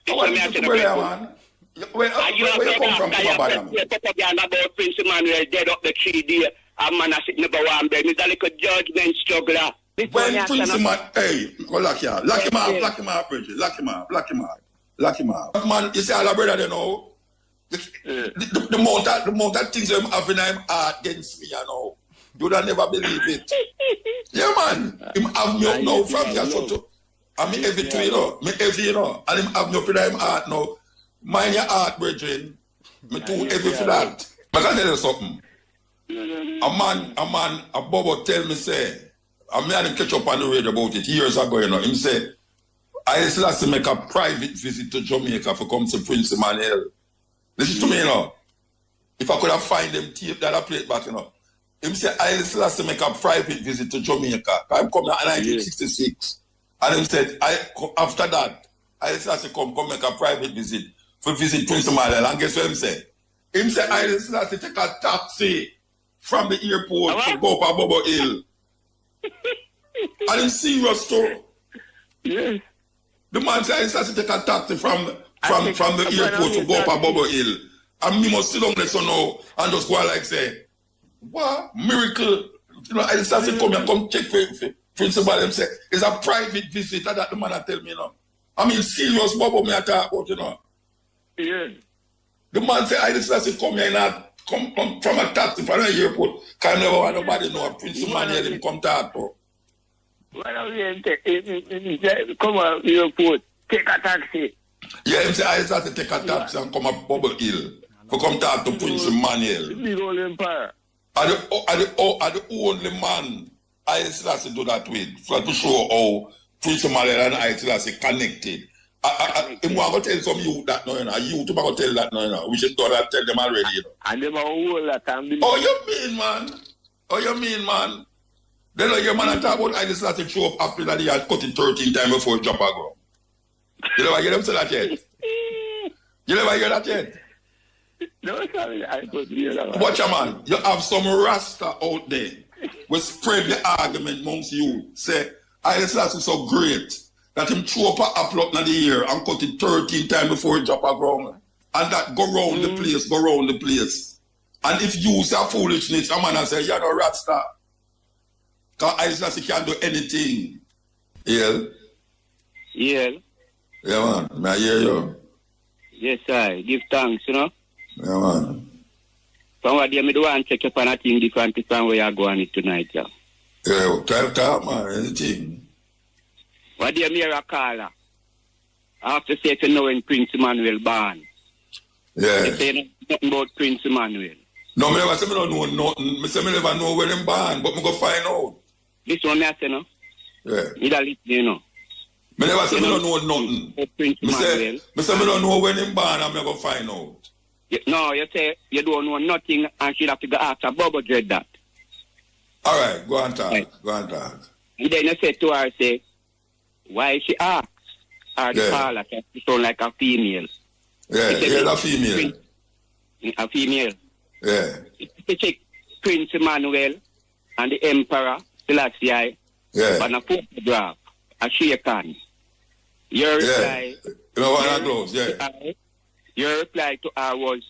What is the brother, man? Where you come from, Papa? You about Prince Emmanuel dead up the 3 days. A man has sit number one bed. It's like a judgment struggler. When Prince Emmanuel, hey, go lock him up, Bridget. Lock him up. Man, you see all the brother, you know. The amount of things I'm having him against me, you know. You don't never believe it. Yeah, man. Him have me up now from here, so I mean, every two, you know. And him have me up in him heart now. Mind your heart, brethren. Me do every for that. But I tell you something. A Bobo tell me, say, I made him catch up on the radio about it years ago, you know. Him say, I just last to make a private visit to Jamaica for come to Prince Emmanuel. Listen to me, you know. If I could have find them tape that I played back, you know. Him say, I just last to make a private visit to Jamaica. I'm coming in 1966. And him said, after that, I just last to come make a private visit for visit Prince Emmanuel. And guess what him said? Him said, I just last to take a taxi from the airport to go up a Bobo Hill. And him serious too. Yes. The man said, I just last to take a taxi from the airport to go up a Bobo Hill. And me must sit down there so now and just go like say, what? Miracle. You know, I just have to come and come check for Prince Emmanuel. Say, it's a private visit that the man tell me, you know. I mean, serious Bobo me I talk about, you know. Yeah. The man said, I just have to come here and come from a taxi from the airport. Because I never want nobody know Prince Emmanuel him come talk to. Why don't you come on the airport, take a taxi? Yeah, him say, I just have to take a taxi and come up Bobo Hill for come talk to Prince Emmanuel. Big old empire. Are the only man I still have to do that with for to show how Prince Emmanuel and I still have to connected. I'm going to tell some youth that no, you know. You going to tell that no, you know. We should tell them already, you know. And them are all that can be. Oh, you mean, man? Then your man talk about I just have to show up after that he had cut it 13 times before jump a ground. You never hear them say that yet? You never hear that yet? No, sorry, I could hear that. Watch a man, you have some Rasta out there will spread the argument amongst you. Say, I just is so great that him throw up a apple up in the air and cut it 13 times before he drop a ground. And that go round the place. And if you say foolishness, a man say, you're no Rasta. Because I just can't do anything. Yeah? Yeah. Yeah, man. May I hear you? Yes, I give thanks, you know. Yeah, man. From what you do want to check up on a thing different from where you're going tonight, yeah. Yeah, talk, man, anything. What do you mean a caller? I have to say to know when Prince Emmanuel born. Yeah. You say nothing about Prince Emmanuel. No, I never say I don't know nothing. I say I never know when him born, but I go find out. This one I say, no? Yeah. You don't listen, you know. I never say I don't know nothing. I say I don't know when him born, I'm going to find out. No, you say you don't know nothing and she'll have to go after Bobo dread that. All right, go on talk. Right. Go on talk. And then you say to her, say, why she asks her the caller to sound like a female. Yeah, yeah, a female. A female. Yeah. You check Prince Emmanuel and the Emperor, Selassie, on a photograph, a shake hand. Your reply... You know what I close, yeah. Your reply to her was,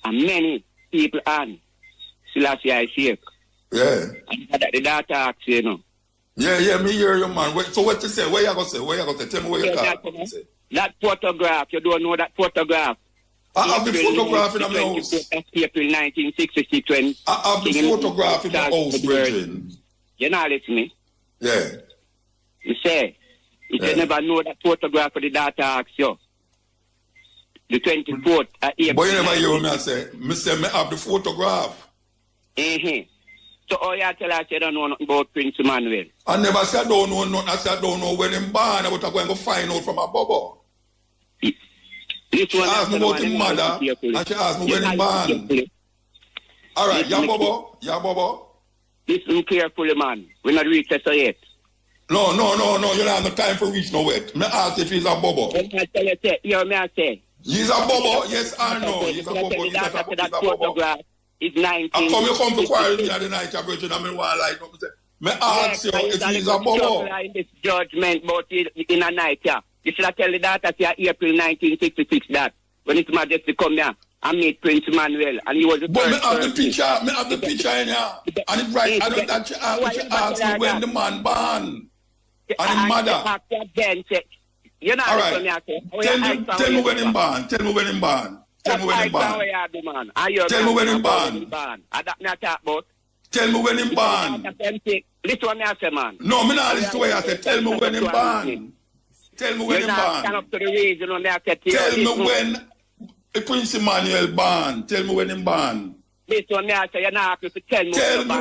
many people and Selassie I shake. Yeah. And the daughter asks, you know. Yeah, me hear you, man. So what you say? Where you going to say? Tell me where you can say. That photograph, you don't know that photograph. I have the photograph in my house. April 1966 when... I have the photograph in my house, Bridget. You're not listening? Yeah. You say, you never know that photograph of the daughter asks you. The 24th April. But you never hear me say, I have the photograph. So all you tell us you don't know nothing about Prince Emmanuel. I never said I don't know nothing. I said I don't know when him born. I was going to find out from a Bobo. She asked me about his mother and she asked me when him born. All right, yeah, Bobo. Yeah, Bobo. Listen carefully, man. We're not reached us yet. No. You don't have no time for reach nowhere. Me ask if he's a Bobo. I say. He's a Bobo, yes or no? He's a Bobo. He's a Bobo. It's 19. I come to quarrel me at the night, Bridget, and I want like me ask you if he's a Bobo. In this judgment, but in a night, yeah. You should have tell the daughter say April 1966 that when His Majesty come here and meet Prince Emmanuel, and he was the but first. Me have the picture in here. And it's right. I don't that you ask me when the man born. And his mother. You're not right. Tell me when him born. Tell me when him born. Tell me when him born. Tell me when him born. Tell me when him born. Listen what I say, man. No, me not listen to what I say. Tell me when him born. Tell me when him born. Tell me when Prince Emmanuel born. Tell me when him born. Listen what I say. You're not to tell me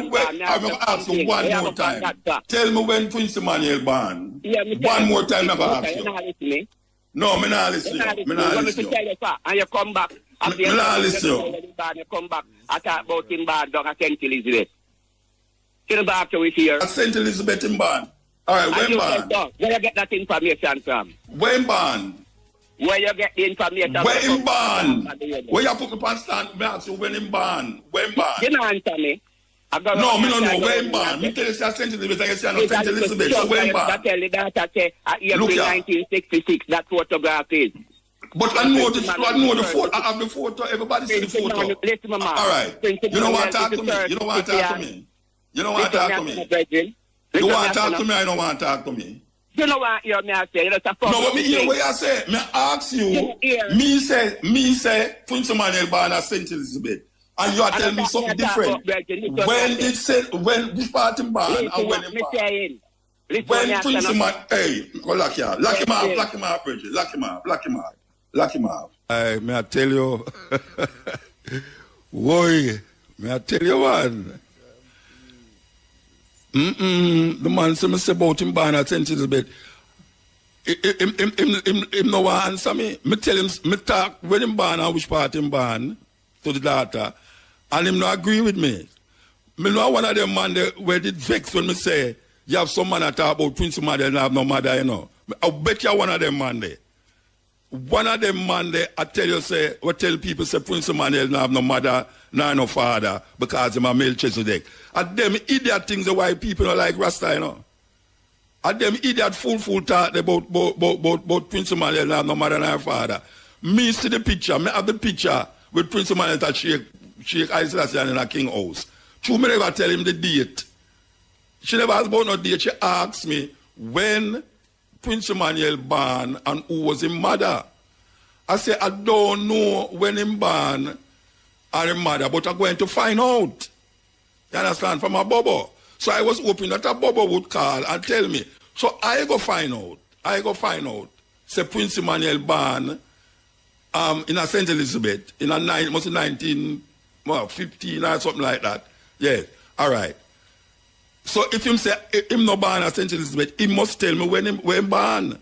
when. I'm going to ask you one more time. Tell me when Prince Emmanuel born. One more time I'm going to ask you. No, me not listen. Me not listen. And you come back. Me not listen. You come back. I talk about him born down at St. Elizabeth. Tell back to here. At St. Elizabeth in born. All right, when born? Where you get that information from? When born? Where you get the information from? When in born? Where you put me on stand? Me ask you when in born? When born? You don't answer me. No, me don't know when born. Me tell you say St. Elizabeth, I say St. Elizabeth. So when born? I tell the data say April 1966 that photograph is. But I know the photo. I have the photo. Everybody see the photo. Listen, Mama. All right. You don't want to talk to me. You don't want to talk to me. You don't want to talk to me. You want to talk to me. I don't want to talk to me. You know what you may say? No, but me hear what I say. Me ask you. Me say Prince Emmanuel born at St. Elizabeth. And you are telling me something different. When this party born and when him born. When Prince Emmanuel, hey, go lock him up, Bridget. Lock him up. Hey, may I tell you, boy, may I tell you one? The man say about him born at St. Elizabeth. Him no one answer me. Me tell him, me talk when him born and which part him born to the daughter, and him no agree with me. Me know one of them man where did vex when me say you have some man that talk about Prince Emmanuel and have no mother, you know. I bet you one of them man there. One of them man there, I tell you say, what tell people say Prince Emmanuel no have no mother, no father, because he's a Melchizedek. And them idiot things the why people don't like Rasta, you know. And them idiot fool talk about Prince Emmanuel no have no mother, no father. Me see the picture, me have the picture with Prince Emmanuel that Sheikh Islam in a king house. True, me never tell him the date. She never asked about no date. She asked me when Prince Emmanuel born and who was his mother. I said, I don't know when him born and his mother, but I'm going to find out. You understand? From a bubble. So I was hoping that a bubble would call and tell me. So I go find out. Say Prince Emmanuel born in a St. Elizabeth in a 1915 or something like that. Yeah, all right. So if him say him no born at St. Elizabeth, he must tell me when him born.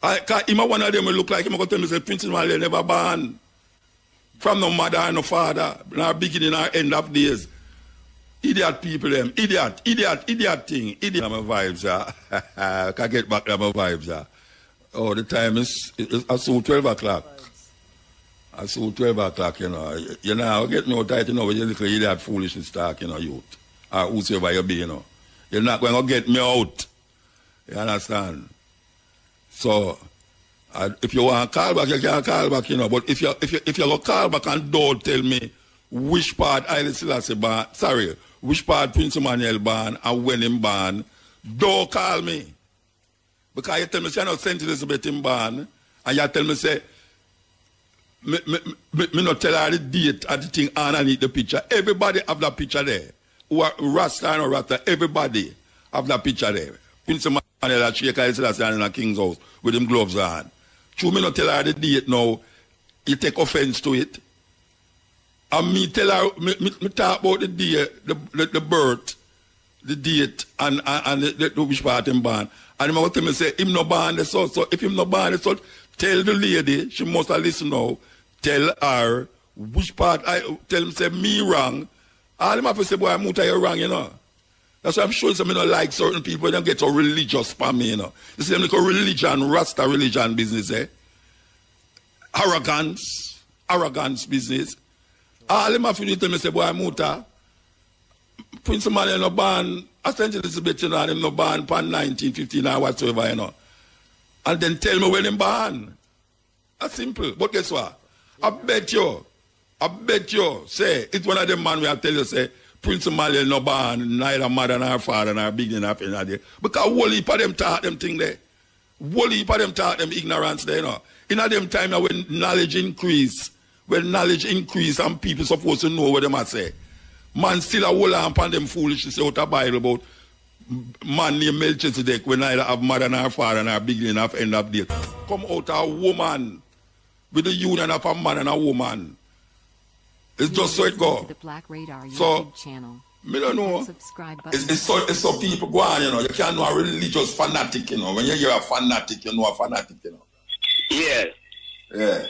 Cause him one of them will look like him going to tell me say Prince Emmanuel never born. From no mother and no father, no beginning or end of days. Idiot people them. Idiot thing. Idiot. My vibes, yeah. Can get back to my vibes, yeah. Oh, the time is I saw 12 o'clock. I saw 12 o'clock, you know. You know, get me out tight, you know, with your little idiot foolishness talk, you know, youth. Or whosoever you be, you know. You're not going to get me out. You understand? So, if you want to call back, you can call back, you know. But if you go call back and don't tell me which part Haile Selassie born, which part Prince Emmanuel born and when him born, don't call me. Because you tell me, say, no, St. Elizabeth him born, and you tell me, say, me not tell her the date and the thing underneath the picture. Everybody have that picture there. Who are Rasta and Rasta, everybody have that picture there. Prince Emmanuel at Sheikh Haile Selassie in a king's house with him gloves on. True, me not tell her the date now. You take offense to it. And me tell her, me talk about the day, the birth, the date, and the which part him born. And him tell me say, him no born the son. So if him no born the son, tell the lady, she must have listen now, tell her which part, tell him say me wrong. All him have to say, boy, Muta, you're wrong, you know. That's why I'm sure some, you know, like certain people, they don't get so religious for me, you know. You see them like a religion, Rasta religion business, eh? Arrogance business. All him have to do tell me, say, boy, Muta, Prince Emmanuel no born, I St. Elizabeth, you know, and him no born pan 1915 or whatsoever, you know. and then tell me when him born. That's simple. But guess what? I bet you, say, it's one of them man where I tell you, say, Prince Emmanuel no born, neither mother nor father nor beginning of any day. Because whole heap of them taught them thing there. Whole heap of them taught them ignorance there, you know. In a them time when knowledge increase, and people supposed to know what them I say. Man still a hold on upon them foolishness out of Bible about man named Melchizedek when neither have mother nor father nor beginning of end of date. Come out a woman with the union of a man and a woman. It's just so it go. The Black Radar so, channel. Me don't know. It's so people go on, you know. You can't know a religious fanatic, you know. When you hear a fanatic, you know a fanatic, you know. Yeah. Yeah.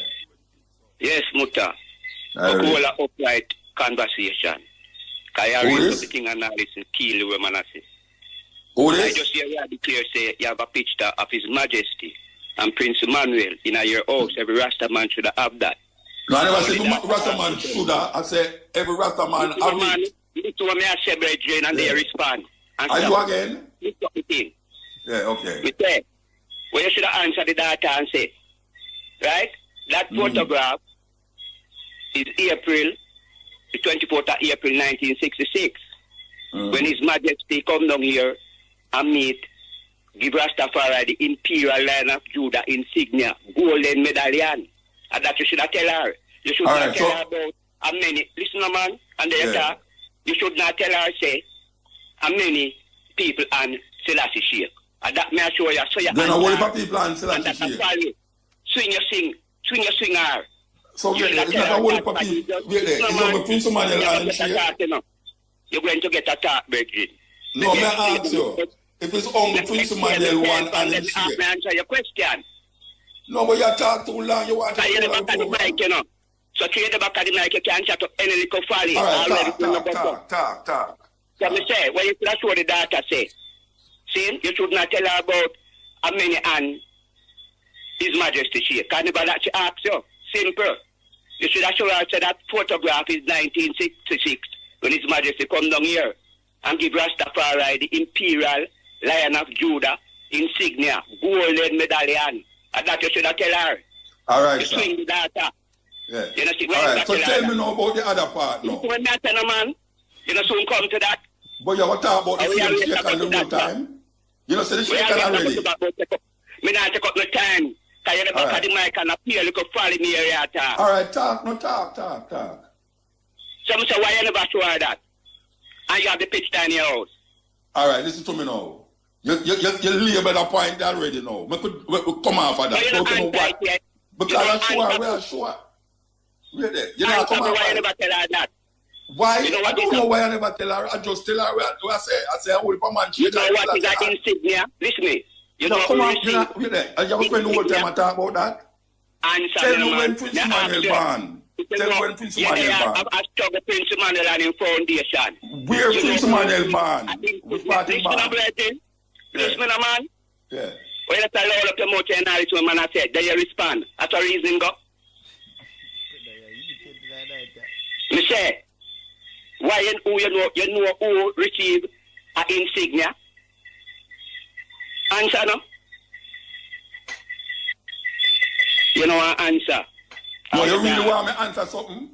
Yes, Muta. A whole upright conversation. Because you read something and now listen, kill the woman I say. I just hear you declare, say, you have a picture of His Majesty and Prince Emmanuel in your house. Every Rasta man should have that. No, I never said Rasta man should have. I said every Rasta man have it. You need to me I say, brethren, and they respond. Are you again? Yeah, okay. Me say, well, you should have answered the data and say, right? That photograph is April, the 24th of April, 1966. When His Majesty come down here and meet, give Rastafari the Imperial Lion of Judah insignia, golden medallion. And that you should not tell her. You should not tell her about how many. Listen, man, and then talk. You should not tell her, say, how many people and Selassie Sheikh. And that may I show you. So you then what about people and Selassie Sheikh? Swing your swinger. So it's not a whole heap of people. Wait there. It's not Prince Emmanuel and Sheikh. You're going to get a talk, Bridget. No, may I ask you. If it's only Prince Emmanuel one and Sheikh. Let me answer your question. No, but you talk too long. You want to hear the back of the mic, you know. So to hear the back of the mic, you can't chat up any little folly. All right, talk. So me say, when you should have show the data, say, see, you should not tell her about how many and His Majesty Sheikh. Can you that she asks you? Simple. You should have shown her say that photograph is 1966 when His Majesty come down here and give Rastafari the Imperial Lion of Judah insignia, golden medallion. And that you should have tell her. All right, you swing the data. Yeah. You know, see, all right, so tell me now about the other part now. When I tell a man, you know, soon come to that. But you want to talk about the same Sheikh and the real time? You know, say the Sheikh already. Me not take up no time. Because you're the back of the mic and appear like a fall in the area talk. All right, talk. So I say, why you never show her that? And you have the picture in your house. All right, listen to me now. You label a point already now. We could come off of that. Don't know what. Because I'm sure. Wait there. You know, come off why you never tell her that? Why? You know I don't know why I never tell her. I just tell her what I say. I say, I will come and you know what is that insignia? Listen me. You know, come on. Wait there. I have spent the whole time I talk about that. Tell me when Prince Emmanuel born. Tell me when Prince Emmanuel born. I struggle Prince Emmanuel and in foundation. Where Prince Emmanuel born? Which part he born? Listen, man. Yeah. When you tell all of the motor and all this man I said, then you respond. That's a reason go. Me say, why you know who receive an insignia? Answer no? You know an answer. No, you really want me to answer something?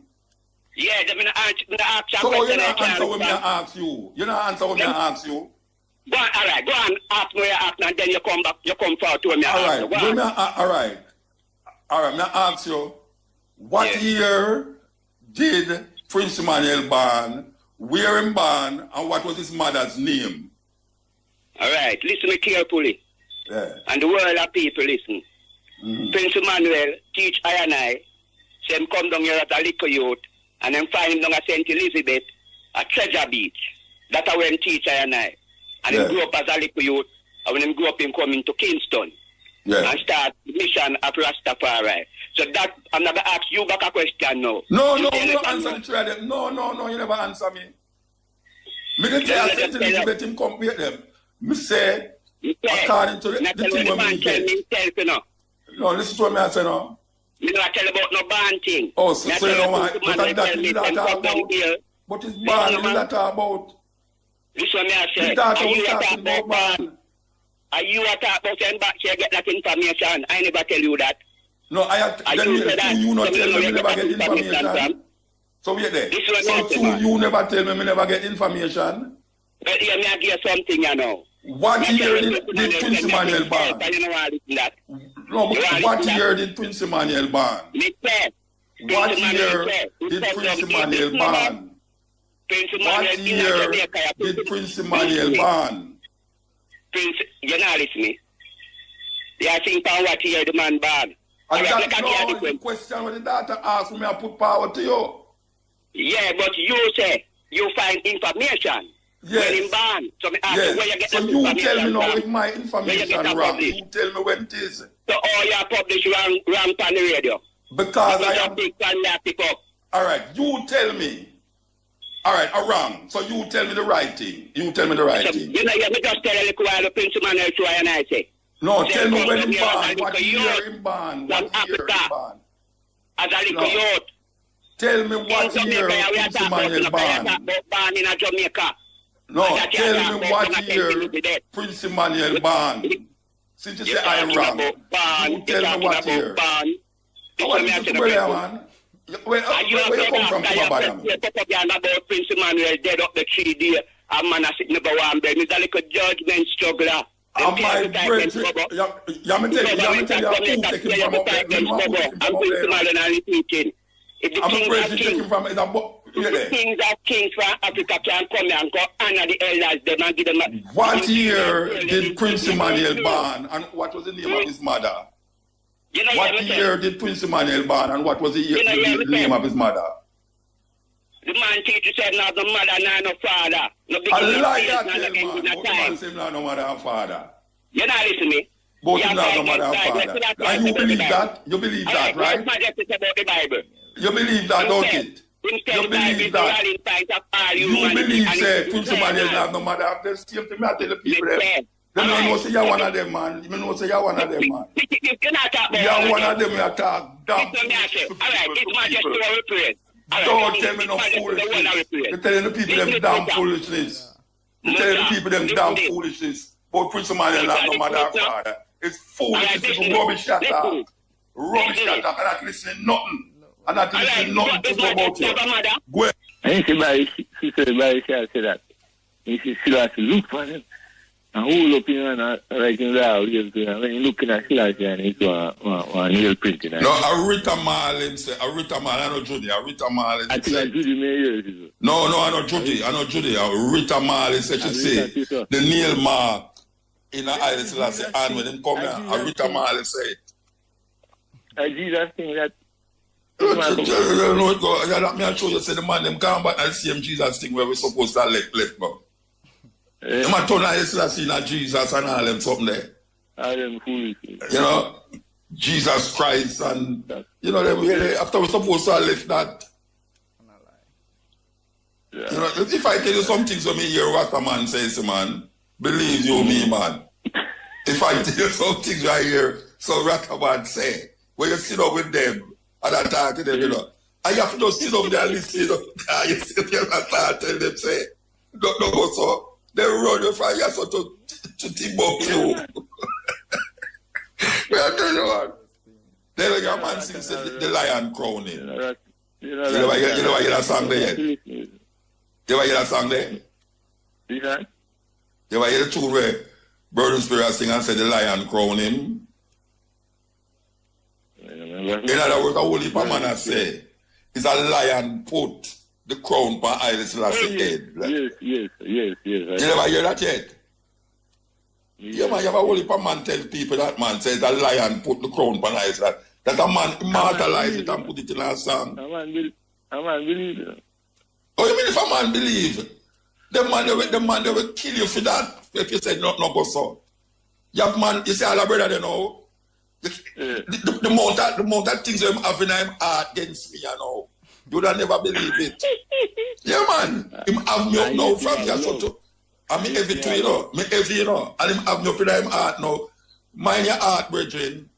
Yeah, I'm going to ask you. So you don't answer when I ask you? You don't answer when I ask you? Go on, all right. Go on, ask me where you ask, and then you come back. You come forward to me. All right. All right. May I ask you, what year did Prince Emmanuel born, where him born, and what was his mother's name? All right. Listen me carefully. Yeah. And the world of people listen. Prince Emmanuel teach I and I, say him come down here as a little youth, and then find him down at St. Elizabeth, at Treasure Beach. That's how he teach I and I. And he grew up as a little youth, and when he grew up, he come into Kingston and start the mission of Rastafari. So that, I'm not going to ask you back a question now. No, you don't answer the trade. No, you never answer me. Me can tell St. Elizabeth him come with them. Me say, according to the thing when we get. No, listen to what me I say now. Me not tell about no band thing. Oh, so you know what? But that is not about. But it's band is not about. This one me I say. The data was talking about band. Are you a talk about saying back here get that information? I never tell you that. No, you not tell me never get information. So wait there. So you never tell me never get information. But you may give something, you know. What year did Prince Emmanuel born? No, but what year did Prince Emmanuel born? What year did Prince Emmanuel born? What year did Prince Emmanuel born? Prince, you're not listening. You are saying what year the man born. And that's the question when the daughter asked me, I put power to you. Yeah, but you say you find information. Yes. When him born. So I ask you where you get so you tell me now with my information wrong. You tell me when it is. So all you publish wrong on the radio. Because I am big fan that pick up. Alright, you tell me. Alright, wrong. So you tell me the right thing. You tell me the right thing. You know, you just tell a little while the Prince Emmanuel try and I say. No, tell me when he born, what year he born, what year he born. As a little youth. Tell me what year Prince Emmanuel born. Born in Jamaica. No, tell me what year Prince Emmanuel born. Since you say I'm wrong, you tell me what year. I want to see where man. Where you come from, Papa? You about Prince Emmanuel dead up the tree there. A man has sitting over one bed. It's like a judgment struggler. And my brethren, you tell you who taking from up there. I'm a brethren taking from the kings of kings from Africa can come here and go honor the elders them and give them what year did Prince Emmanuel born and what was the name of his mother? What year did Prince Emmanuel born and what was the name of his mother? The man teacher said not the mother, not no father. No big a liar, man. Both man say not no mother and father. You not listen to me. Both not no mother and father. And you believe that? You believe that, right? You believe that, don't it? You believe that? You believe, say, Prince Emmanuel have no mother. The same thing I tell the people there. They don't know say you're one of them, man. You know say you're one of them, man. You're one of them you talk dumb. Alright, it's my just to replace. Don't tell me no foolishness. You're telling the people them damn foolishness. You're telling the people them damn foolishness. But Prince Emmanuel have no mother and father. It's foolishness. It's rubbish that talk. Rubbish that talk. I'm not listening nothing. I'm not listening nothing to talk about you. Go ahead. I think she said that. She has to look for them. And who looking at like in there, when you looking at Selassie and it's one nail printing. No, Arita Marlin said, Arita Marlin, I know Judy. Arita Marlin said. I think Judy Mayer. No, I know Judy. Arita Marlin said, she said, the nail mark in the Haile Selassie hand when them come here. Arita Marlin said. I Jesus thing that. Let me show you, say the man, them come back and the same Jesus thing where we're supposed to left, bro. Them a turn Haile Selassie in Jesus and all them something there. All them foolish. You know, Jesus Christ and, you know, after we're supposed to left that. Yeah. You know, if I tell you some things when me hear what a man says, man, believe you me, man. If I tell you some things I hear, so Rataman say, when you sit up with them, and I talk to them, you know, and you have to just sit up there and listen, you know, and you sit there and talk, tell them, say, don't go so. They run you from here so to Timbuktu. But I tell you what, then your man sings the lion crowning. You never hear that song there yet? You ever hear that song there? Yeah. You ever hear the tune where Burden Spirit sing and say the lion crown him? In other words, a whole heap of man has say, is a lion put the crown on Haile Selassie head. Yes. You never hear that yet? Yeah, man, you have a whole heap of man tell people that man says a lion put the crown on Haile Selassie. That a man immortalize it and put it in a song. A man believe it. Oh, you mean if a man believe? The man they will kill you for that if you say no go so. You have man, you say all brother they know. The amount of things them have in him are against me, you know. You would have never believe it. Yeah, man. Him have me up now from here so to. I mean every two, you know. Me every, you know. And him have me up in him heart now. Mind your heart, brethren.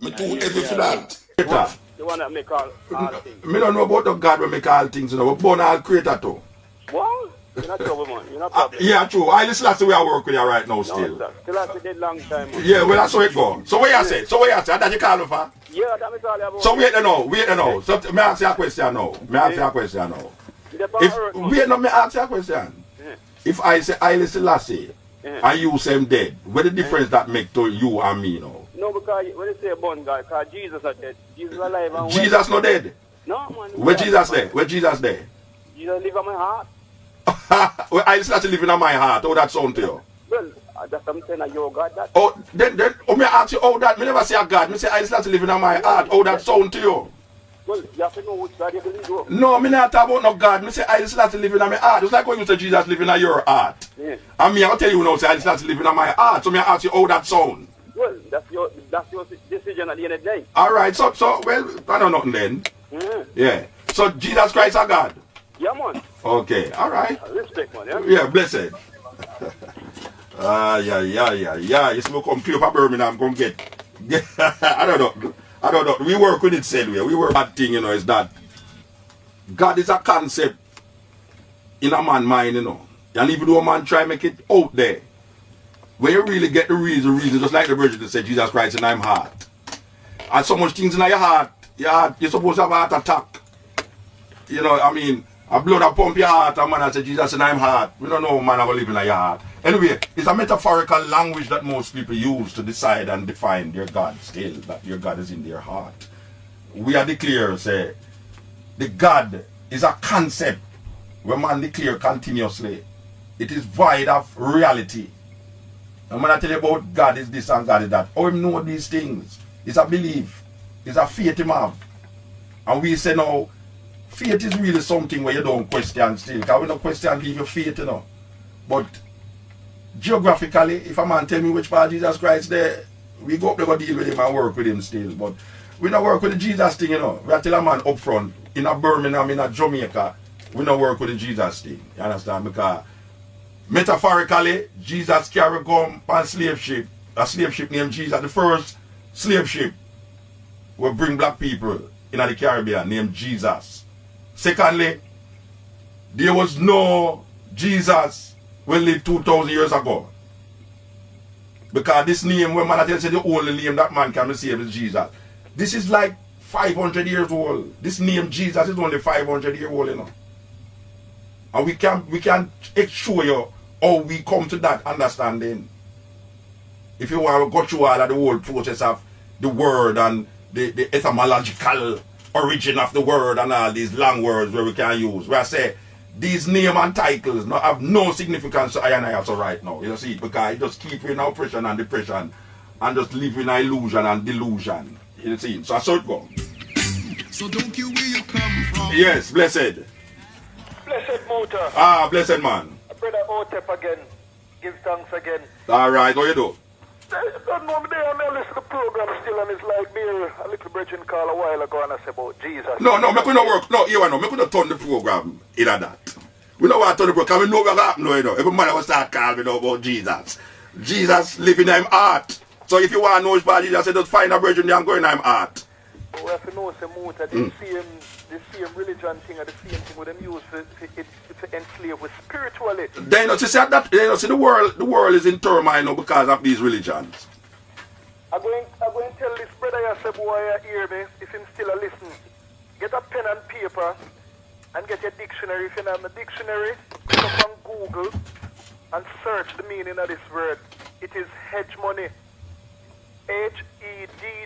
Me too heavy for that. The one that make all things. Me don't know about the God will make all things, you know. We're born all creator too. What? You're not trouble, man. You're not problem. Yeah, true. I listen that's the way I work with you right now still. No, sir. Still has to take long time, man. Yeah, well that's how it go. So what you say? That you call for? Yeah, that me call you about. So wait now. So me ask you a question now. Wait no, me ask you a question. Yeah. If I say Haile Selassie and you say him dead, what the difference that make to you and me now? No, because when you say born God, because Jesus is dead. Jesus is alive and Jesus not dead. No, man. Where Jesus there? Where Jesus there? Jesus live in my heart. Well, I started living in my heart. How that sound to you? Well, that's something that you got that. Oh, then, me ask you how that. Me never say a God. Me say I started living in my heart. How that sound to you? Well, you have to know which God you believe in. No, me not talk about no God. Me say I started living in my heart. It's like when you say Jesus living in your heart. Yeah. And me, I'll tell you now, say I started living in my heart. So me ask you how that sound. Well, that's your decision at the end of the day. All right. So well, I know nothing then. Yeah. So Jesus Christ is God. Yeah, man. Okay. All right. Respect, man. Yeah, yeah blessed. Yeah. You see me come clear for Birmingham, come get. I don't know. We work with it same way. We work bad thing, you know, is that God is a concept in a man's mind, you know. And even though a man try to make it out there, when you really get the reason, just like the Virgin that said, Jesus Christ in my heart. And so much things in your heart, you're supposed to have a heart attack. You know, I mean, a blood that pump your heart, and man I say, Jesus in my heart. We don't know man I live in your heart. Anyway, it's a metaphorical language that most people use to decide and define their God still, that your God is in their heart. We are declare, say, the God is a concept where man declare continuously. It is void of reality. And when I tell you about God is this and God is that, how him know these things? It's a belief. It's a faith him have. And we say now, faith is really something where you don't question still. Because we don't question give you faith, you know. But geographically, if a man tell me which part Jesus Christ there, we go up there go deal with him and work with him still. But we don't work with the Jesus thing, you know. We tell a man up front, in a Birmingham, in a Jamaica, we don't work with the Jesus thing. You understand? Because metaphorically, Jesus carry come on slave ship. A slave ship named Jesus. The first slave ship will bring black people in the Caribbean named Jesus. Secondly, there was no Jesus when lived 2,000 years ago. Because this name, when man tell say the only name that man can receive is Jesus. This is like 500 years old. This name Jesus is only 500 years old, you know. And we can show you how we come to that understanding. If you want to go through all of the whole process of the word and the etymological origin of the word and all these long words where we can use. Where I say these names and titles have no significance to I and I also right now. You see, because it just keep you in oppression and depression and just live in illusion and delusion. You see, so I saw it go. So don't you where you come from? Yes, blessed. Blessed Muta. Ah, blessed man. Brother Otep again. Give thanks again. Alright, how you do? I don't know, I listen to the program still, and it's like me, a little brethren call a while ago and I say about Jesus. No, make we not work. No, you know, make we not turn the program in that. We don't want to turn the program, we know what happened, you know. Every man will start calling me now about Jesus. Jesus living in him heart. So if you want to know which part Jesus said, just find a brethren and go in him heart. But we have to know, say, Muta, the same religion thing or the same thing with them use to enslave with spiritually. Then you know, see that the world is in turmoil now because of these religions. I'm going to tell this brother you say, boy, you hear me, if him still a listen. Get a pen and paper and get your dictionary. If you don't have a dictionary, go up on Google and search the meaning of this word. It is hegemony. Hedgmony.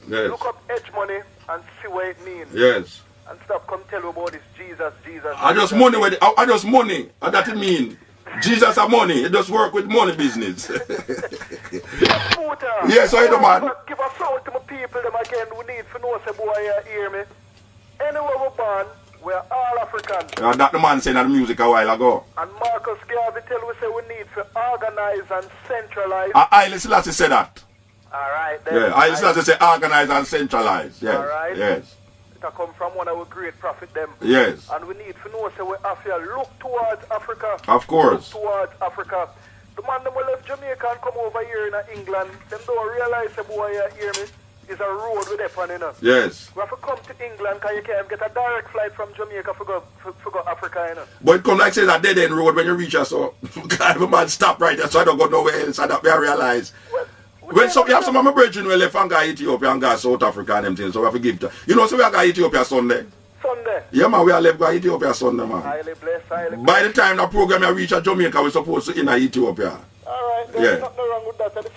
Yes. Look up hegemony and see what it means. Yes. And stop come tell you about this Jesus. I just money with I just money. And that it mean Jesus have money. It just work with money business. Yes, I know, man. Give a sound to my people them again. We need to know, say, boy, you hear me. Anywhere we're born, we're all Africans. That the man saying that music a while ago. And Marcus Garvey tell we say we need to organize and centralize. Haile Selassie said that. Alright then. Yeah, Haile Selassie say organize and centralize. Yes. Alright. Yes. It come from one of our great prophet them. Yes. And we need to know, say, we have to look towards Africa. Of course. Look towards Africa. The man them will left Jamaica and come over here in England. Them don't realize, say, boy, you hear me? is a road with that one, you know. Yes. We have to come to England because you can't get a direct flight from Jamaica for go Africa, you know. But it come like say that dead end road when you reach us, so every man stop right there, so I don't go nowhere else. I realize. When some, you have some of my brethren will left and go Ethiopia and go South Africa and them things, so we have to give to. You know, so we are going Ethiopia Sunday. Sunday? Yeah, man, we are left go Ethiopia Sunday, man. Highly blessed, highly blessed. By the time the program I reach Jamaica, we're supposed to in Ethiopia. Alright, there's nothing wrong with that. At the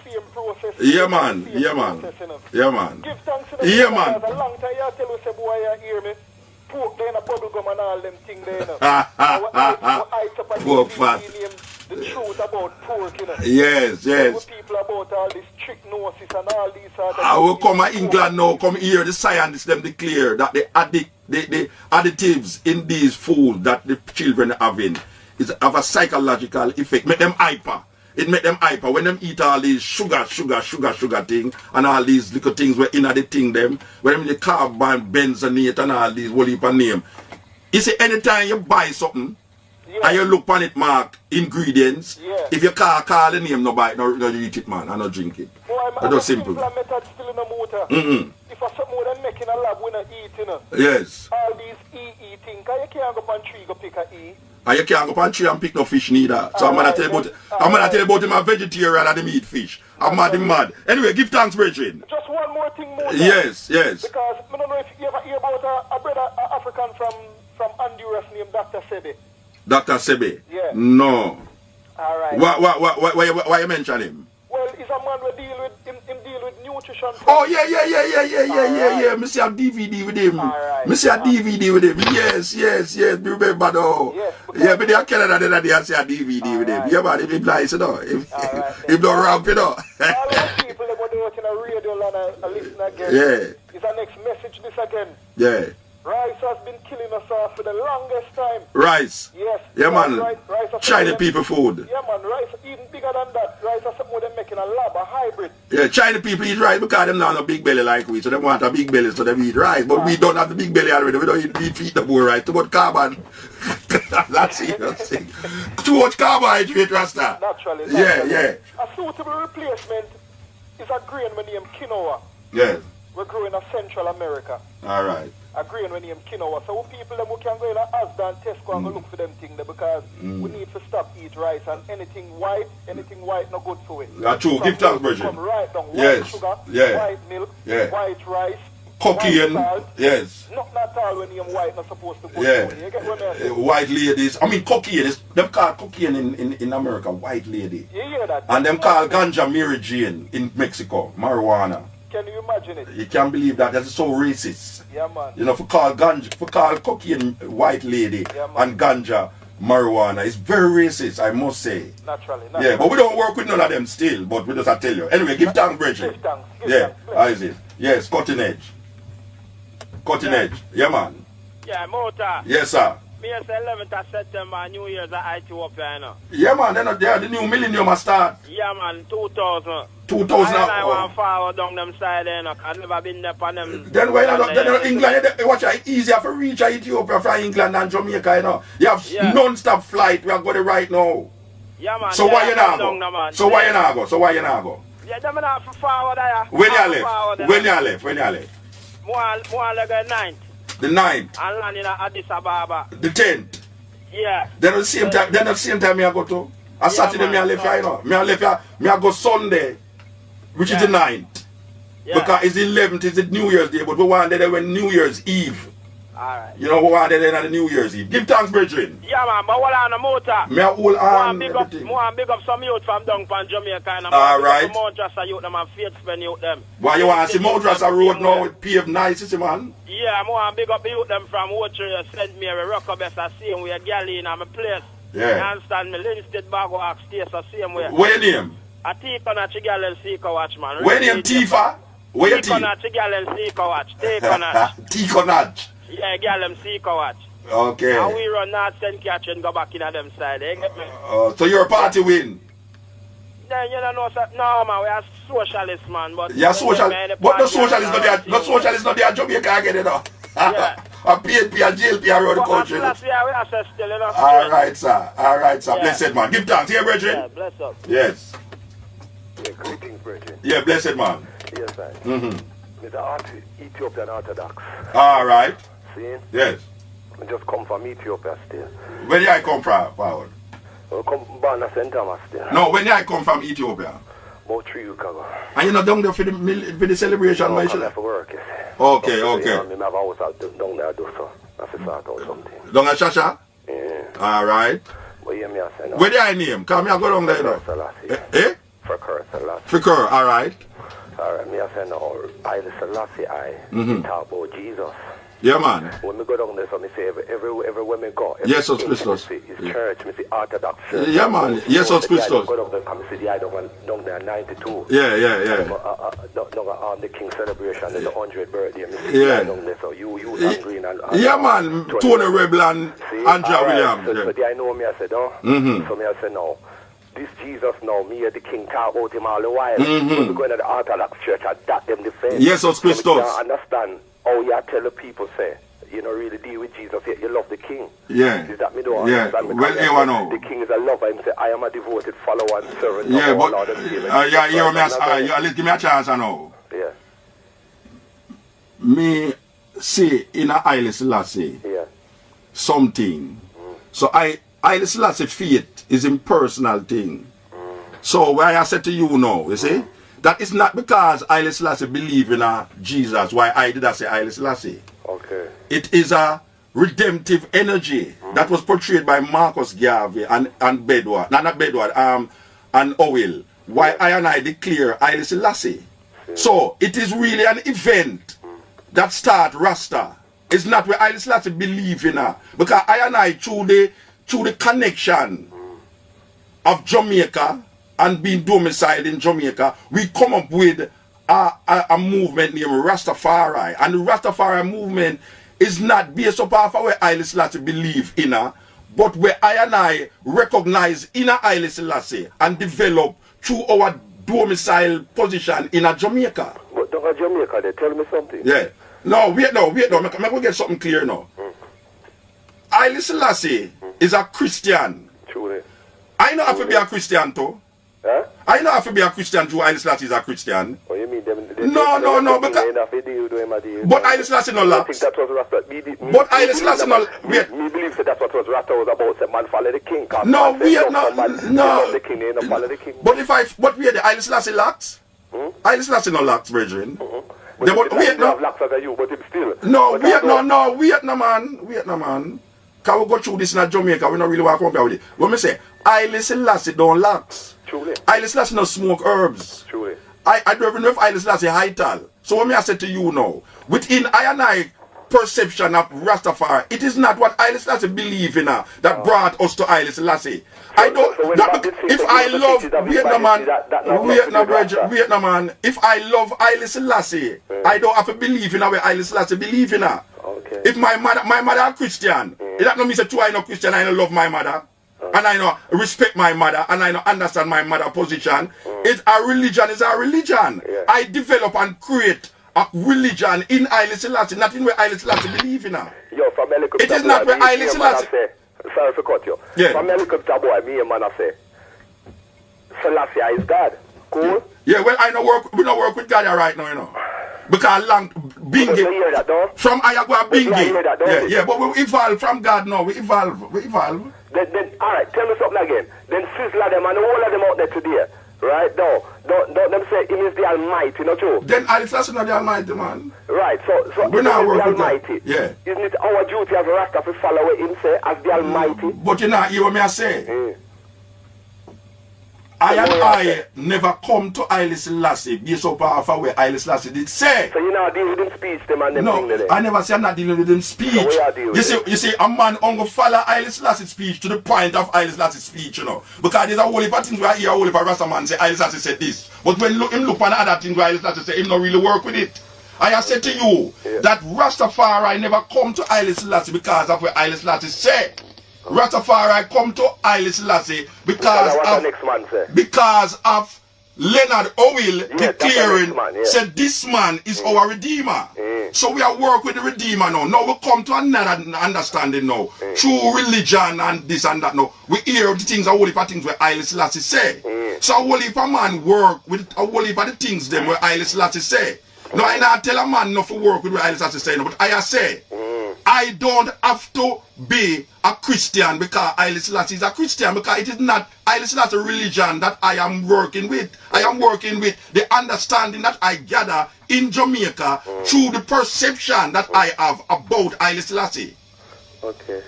same process. Yeah, man. Yeah, man. Yeah, man. Give thanks to the yeah, man. A long time you tell us, boy, you hear me. Pork there in a bubble gum and all them things there, you know. Pork fat. The truth about pork, you know. Yes, yes. People about all this trichnosis and all these I will come to England now, come here, the scientists them declare that the additives in these food that the children are having is have a psychological effect, make them hyper. It make them hyper when them eat all these sugar thing and all these little things were in the thing them, when them the carbon benzonate and all these whole heap of name. You see, anytime you buy something, and you look on it mark ingredients. If you call the name, no buy it, no eat it, man, and no drink it. That's just simple. If I something would make in a lab, we not eat, you know. Yes. All these E things, because you can't go on tree go pick a E. And you can't go on tree and pick no fish neither. So I'm gonna tell you about him a vegetarian and him eat fish. I'm mad. Anyway, give thanks, brethren. Just one more thing more. Yes. Because I don't know if you ever hear about a brother, an African from Honduras named Dr. Sebe. Dr. Sebe? Yeah. No. Alright. Why you mention him? Well, he's a man who deal with nutrition. Oh, yeah. Me see a DVD with him. Alright. Me see a DVD with him. Yes. Me remember though. Yeah, but they are Canada the other day I see a DVD with him. Yeah, man, if he nice, you know. If don't ramp, you know. All those people that go to work in a radio and listen again. Yeah. Is our next message this again. Yeah. Rice has been killing us off for the longest time. Rice? Yes. Yeah, man. Rice China people food. Yeah, man. Rice, even bigger than that. Rice is something they're making a lab, a hybrid. Yeah, China people eat rice because them not have a big belly like we. So they want a big belly, so they eat rice. But we don't have the big belly already. We don't eat the poor rice. Too much carbon. That's it. Too much carbohydrate, Rasta. Naturally. Yeah. A suitable replacement is a grain named quinoa. Yeah. We're growing in Central America. All right. A grain named quinoa. So people them who can go in Asda and Tesco and go look for them things there because we need to stop eat rice and anything white no good for it. That's true. Give thanks, Bridget. Come right down. White sugar, white milk, white rice, cocaine. White salt. Yes. Not at all when you're white not supposed to go. Yeah. You get what I mean? White ladies. I mean cocaine. Them call cocaine in America white lady. You hear that? And them call ganja Mary Jane in Mexico. Marijuana. Can you imagine it? You can't believe that. That's so racist. Yeah, man. You know, for call cocaine white lady and ganja marijuana, it's very racist, I must say. Naturally. Yeah, but we don't work with none of them still, but we just I tell you. Anyway, give thanks, Bridget. Give thanks. How is it? Yes, cutting edge. Cutting edge. Yeah, man. Yeah, Mota. Yes, sir. Me say 11th of September, New Year's at Ethiopia, you know. Yeah, man, the new millennium will start. Yeah, man, 2000. 2000. I want to follow down them side, you know. I've never been there on them. Then why not? Then England, watch it easier for reach Ethiopia from England and Jamaica, you know. You have non-stop flight. We are going right now. Yeah, man. So why you not go? Why you not go? Yeah, them not for forward there. When you left? More like a 9th. The 9th. And land in Addis Ababa. The 10th. Yeah. Then at the same time I go to. A Saturday me I left here, you know. Me I go Sunday, which is the 9th. Yeah. Because it's the 11th, it's the New Year's Day, but we want there when New Year's Eve. Alright. You know, we want there on the New Year's Eve. Give thanks, brethren. Yeah, man, but what on the motor? Me I hold on everything. More big up some youth from down from Jamaica and alright. Mount Rasta youth them and faithful youth them. Why you want to see Mount Rasta road now with paved nice, you see, man? Yeah, more big up youth them from Woodtree, St. Mary, Rockabessa, same way, Galley in my place. Yeah. You understand me? Linstead, Bago, Axe, so same way. Where your name? I take on a Chigal Seeker Watch, man. Where your name, Tifa? Where your team? Take on a Chigal Seeker Watch. Take on a. Tikonach. Yeah, Gallem Seeker Watch. Okay. And we run North St. Catherine, go back in at them side. You get me? So your party win? Then you don't know, no, man, we are socialists, man. But yeah, socialist. But the socialist not there. The socialist not there. Jamaica again, you know. Yeah. A PNP and JLP around the country. Alright, sir. Alright, sir. Yeah. Blessed man. Give thanks. Here, brethren. Yeah, bless up. Yes. Yeah, greetings, brethren. Yeah, blessed man. yes, I. Mm-hmm. It's an Ethiopian Orthodox. All right. See? Yes. I just come from Ethiopia still. Where did I come from, Paul? I come from Bana St. Thomas still. No, when did I come from Ethiopia? About 3 weeks ago. And you're not down there for the celebration, No, my I come there for work, yes. Okay, so, okay. I have a house out down there, so I have to sort out something. Down at Shasha? Yeah. All right. But hear me, I say no. Where did I name? Come here, go down there, you know. Eh? For Curse Selassie. Fikr, all right. Alright, me I say no. I the Selassie, talk about Jesus. Yeah, man. When we go down there, so me say everywhere me go. Yes, of Christos. It's church, me see Orthodox church. Yeah, man. Yes, of Christos. Go down there, come see the idol down there 92. Yeah. On the King celebration, the 100th birthday. Me see Yeah. down there, so you and Green and Yeah, man. Tony Rebel and Andrea Williams. So the I know me, I said, oh. So me I said, no. This Jesus now, me and the King talk about him all the while. When we go into the Orthodox church, I dat them the face. Yes, of Christos. So I understand how you tell the people say, you don't really deal with Jesus, yet you love the King. Yeah. Is that me don't Yeah. understand? Well, you know. The King is a lover. Him say, I am a devoted follower and servant Yeah, of but our Lord and Savior. let's give me a chance, I know. Yeah. Me say in a Haile Selassie something. So Haile Selassie faith is impersonal thing. So why I said to you now, you see, that is not because Haile Selassie believe in a Jesus. Why I did I say Haile Selassie? Okay. It is a redemptive energy that was portrayed by Marcus Garvey and Bedward, not Bedward, and Owell. Why I and I declare Haile Selassie. So it is really an event that start Rasta. It's not where Haile Selassie believe in her. Because I and I through the connection of Jamaica and being domiciled in Jamaica, we come up with a movement named Rastafari. And the Rastafari movement is not based upon where Haile Selassie believe in her, but where I and I recognize inner Haile Selassie and develop through our domicile position in a Jamaica. But don't have Jamaica, they tell me something. Yeah. No, wait now. I'm going to get something clear now. Haile Selassie is a Christian. Truly. I know have to be a Christian too. Huh? I know have to be a Christian too. Haile Selassie is a Christian. Oh, you mean them? No, because... But Haile Selassie no lax. I think that was Rasta. But Haile Selassie no... Wait. Me believe that that's what was Rasta was about. Say, man, follow the king. No, wait, no. The king, they don't follow the king. But wait, the Haile Selassie lax? Haile Selassie no lax, brethren. But wait, no. Lax as you, but it's still... No, wait, no, man. Can we go through this in Jamaica? We don't really want to compare with it. When me say, Haile Selassie don't lax. Truly. Haile Selassie no smoke herbs. Truly. I don't even know if Haile Selassie high tal. So what me I say to you now, within I and I perception of Rastafari, it is not what Haile Selassie believe in that brought us to Haile Selassie. I don't. If I love Vietnam, if I love Haile Selassie, I don't have to believe in where Haile Selassie believe in her. Okay. If my mother is Christian, it that don't mean that I know Christian, I don't love my mother. And I know respect my mother, and I know understand my mother position. It's a religion, is a religion. Yeah. I develop and create a religion in Haile Selassie, not in where Haile Selassie believe in her. Yo, from it is not where Haile Selassie. Sorry for cut you. Yeah. From helicopter boy, me and man I say, Selassie is God. Cool? Yeah, well we don't work with God right now, you know. Because Bingi. You hear that, though? From Ayagua Bingi. You hear that, though? Yeah, but we evolve from God now. We evolve. Then alright, tell me something again. Then Sizzler them and all of them out there today. Right now. Don't them say him is the Almighty, not true? Then Haile Selassie not the Almighty, man. Right, so we now work the with Almighty. Yeah. Isn't it our duty as a Rasta to follow what him say as the Almighty? But you know, hear what me I say? I never come to Haile Selassie based upon where Haile Selassie did say. So you know deal with him speech them and them thing there? I never say I'm not dealing with him speech. So you see a man only follow Haile Selassie's speech to the point of Haile Selassie's speech, you know. Because there's a whole heap of things where I hear a whole heap of Rasta man say Haile Selassie said this. But when him look on other things where Haile Selassie say him not really work with it. I have said to you that Rastafari never come to Haile Selassie because of what Haile Selassie said. Rastafari come to Haile Selassie because of Leonard Owell declaring said this man is our redeemer. So we are work with the Redeemer now. Now we come to another understanding now. True religion and this and that now. We hear the things, a whole heap of things where Haile Selassie say. So a whole heap of man work with a whole heap of the things them where Haile Selassie say. Now I not tell a man not to work with what Haile Selassie say, no, but I say, I don't have to be a Christian because Haile Selassie is a Christian, because it is not Haile Selassie religion that I am working with. I am working with the understanding that I gather in Jamaica through the perception that I have about Haile Selassie. Okay.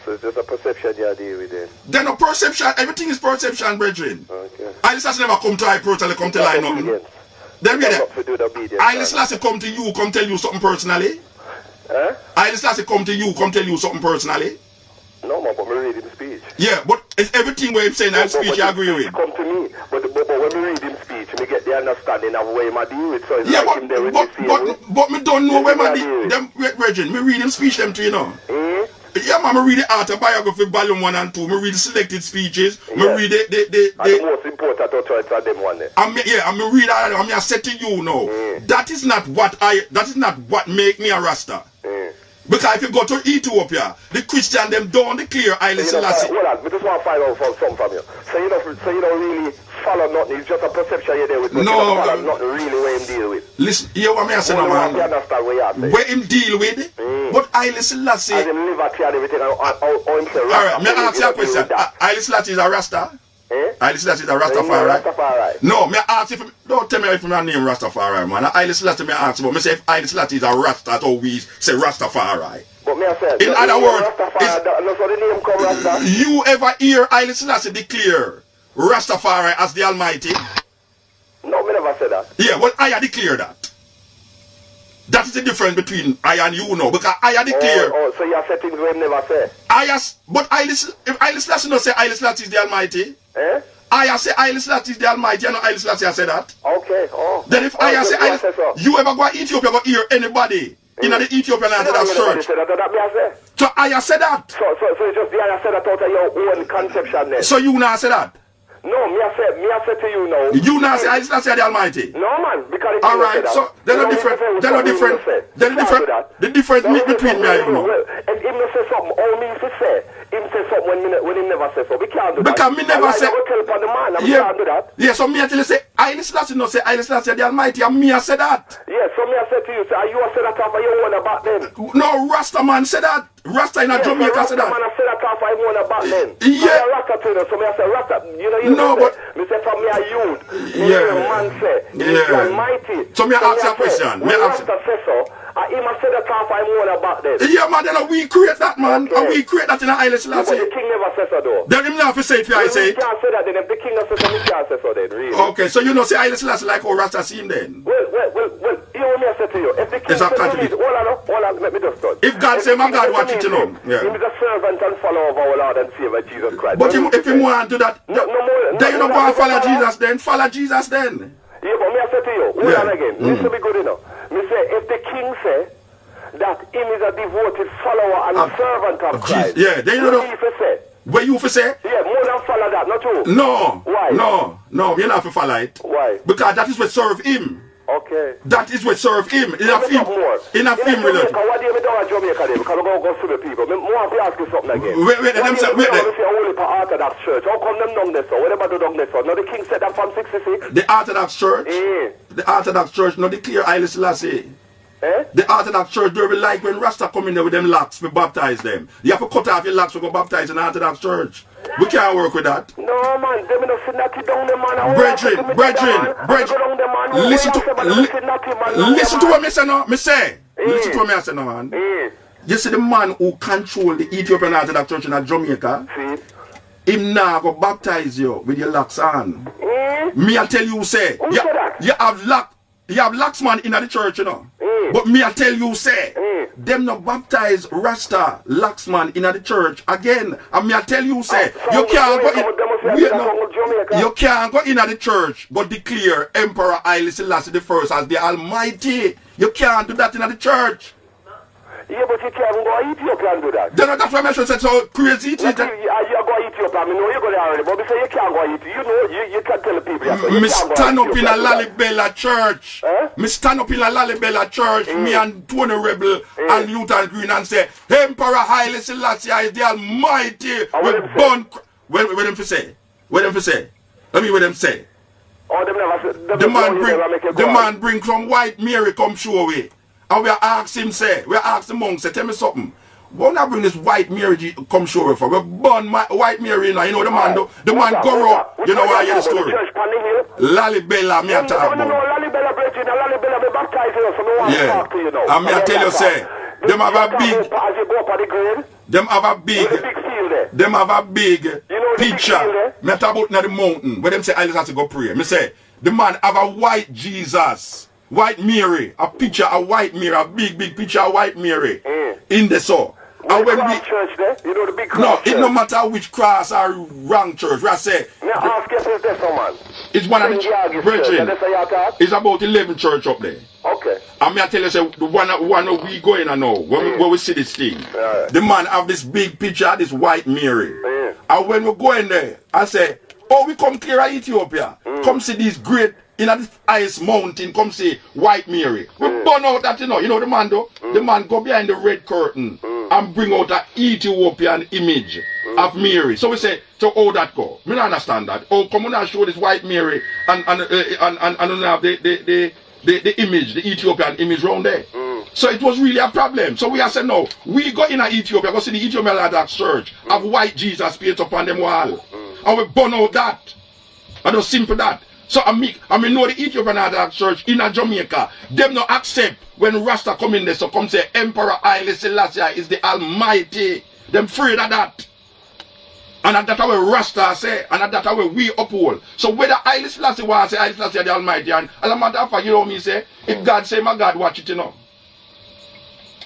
So it's just a perception you deal with then? Then a perception, everything is perception, brethren. Okay. Haile Selassie never come to I personally come tell I nothing. Then we Haile Selassie come to you, come tell you something personally. Haile Selassie come to you, come tell you something personally. No, man, but we read him speech. Yeah, but it's everything where he's saying that speech you agree with. Come to me, but when we read him speech, we get the understanding of where I deal with. So it's yeah, like him there with but me don't know where my them Regin, me read him speech them to you know. Yeah, man, I read the autobiography volume 1 and 2. I read the selected speeches. I read the most important authorities are them one there. I'm read that. I say to you now. That is not what make me a Rasta. Because if you go to Ethiopia, the Christian them don't declare Haile Selassie. Hold on, we just want to find out something from you. So you don't really follow nothing. It's just a perception you're there with. No, you don't follow nothing really where him deal with. Listen, hear what I say now, man. You understand what you say. Where him deal with? But Haile Selassie. As him liberty and everything, how him say Rasta. Alright, may I ask you a question? Haile Selassie is a Rasta? Haile Selassie is a Rastafari. Rastafari. No, may I ask you, don't tell me if my name Rastafari, man. Haile Selassie may ask you, but me say if Haile Selassie is a Rasta, that's how we say Rastafari. But me I say, in other words, the name come Rasta. You ever hear Haile Selassie declare Rastafari as the Almighty? No, me never said that. Yeah, well, I declare that. That is the difference between I and you now, because I declare. Oh, so you are saying things we never say. But if Haile Selassie not say Haile Selassie is the Almighty. I say Haile Selassie is the Almighty, you know Haile Selassie I say that. Okay, Then if I say Haile Selassie, you ever go to Ethiopia, go hear anybody in the Ethiopian Orthodox Church? So I say that. So it's just the I say that out of your own conception then. So you now say that? No, me I say to you now. You now say Haile Selassie the Almighty? No, man, because it's alright, so they're not different. They're not different. They're different. The difference between me and you now. If him say something, all me to say, him say something when he never say so. We can't do that. Because me never say. We can't do that. Yeah, so me actually say Haile Selassie no say Haile Selassie the Almighty, and me I say that. Yeah, so me I say to you, say you say that off of your own about them. No, Rasta man say that. Rasta in a Jamaica say that. Man I say that off of your own about them. Yeah. Rasta to you, so me I say Rasta. You know no, but me say from me a youth. Yeah. Man say he's Almighty. So me ask you a question. Me ask Rasta say so. He must say that off of your own about them. Yeah, man. Then we create that, man. And we create that in a Haile Selassie. But the king never says so though. Then him not have to say it for I say it. You can't say that then. If the king not say so, me can't say so then. Really. Okay, so you know say Haile Selassie like how Rasta see him then. Well, you know me I say to you. If the king says hold on, let me just start. If God say my God watch it, you know. Yeah. He is a servant and follower of our Lord and Savior Jesus Christ. But if he want to do that, then you don't go and follow Jesus then. Follow Jesus then. Yeah, but me I say to you, hold on again. Listen to me good enough. Me say, if the king say that him is a devoted follower and servant of Christ. Yeah, then you know. What you for say? Yeah, more than follow that, not you. No. Why? No, you're not for follow it. Why? Because that is what serve him. Okay. That is what serve him. In a film religion. What do you mean down Jamaica then? Because we're going to go through the people. More have to ask you something again. Wait, them say, wait. Only for Orthodox Church. How come them down there so? What about the down there so? Now the king said that from 66. The Orthodox Church? The Orthodox Church, no declare Haile Selassie. The Orthodox Church, they will like when Rasta come in there with them locks, we baptize them. You have to cut off your locks to go baptize in the Orthodox Church. We can't work with that. No, man, they don't say nothing down there, man. Brethren, listen to what me say now. Listen to what me say now, man. You see the man who control the Ethiopian Orthodox Church in Jamaica, him now go baptize you with your locks on. Me I tell you, say, you have laxman in the church, you know. But me I tell you, say, them not baptize Rasta laxman in the church again. And me I tell you, say, you can't go in. You can't go in the church but declare Emperor Haile Selassie I as the Almighty. You can't do that in the church. Yeah, but you can't go to Ethiopia and do that. Then that's why I said so crazy. You go to Ethiopia, I know you go there already, but we say you can't go to Ethiopia. You can't tell the people. Me stand up in a Lalibela church. Me stand up in a Lalibela church, me and Tony Rebel and Newton Green and say, Emperor Haile Selassie is the Almighty. We born. What them for say? What them for say? Let me what them say. Oh, them never, the man bring some white Mary come show away. And we ask him say, we ask the monk say, tell me something. Why not bring this white Mary come show her for? We born white Mary, you know the man do. The man go up. You know why I hear the story? Lalibela, me a talk about. Yeah. And me a tell you say, them have a big, them have a big picture. Me talk about na the mountain where them say I just have to go pray. Me say the man have a white Jesus, white Mary, a picture of white Mary, a big picture of white Mary in the soul. And when we church there, you know the big no, church. it no matter which cross or wrong church. I say it's one of the brethren. It's about 11 church up there. Okay. And me I tell you say the one we going to know when we see this thing. The man have this big picture of this white Mary. And when we go in there, I say, oh, we come clear Ethiopia. Come see this great in this ice mountain, come see white Mary. We burn out that, you know the man do. The man go behind the red curtain and bring out an Ethiopian image of Mary. So we say, so how that go? Me don't understand that. Oh, come on and show this white Mary and have the image, the Ethiopian image around there. So it was really a problem. So we have said, no, we go in Ethiopia, go see the Ethiopian Orthodox Church, have white Jesus paint upon them wall. And we burn out that. And just simple that. So I mean know the Ethiopian Orthodox Church in Jamaica, them no accept when Rasta come in there, so come say Emperor Haile Selassie is the Almighty. Them afraid of that. And that's how Rasta say, and that's how we uphold. So whether Haile Selassie was say Haile Selassie the Almighty, and as a matter of fact, you know me say, if God say my God, watch it, you know.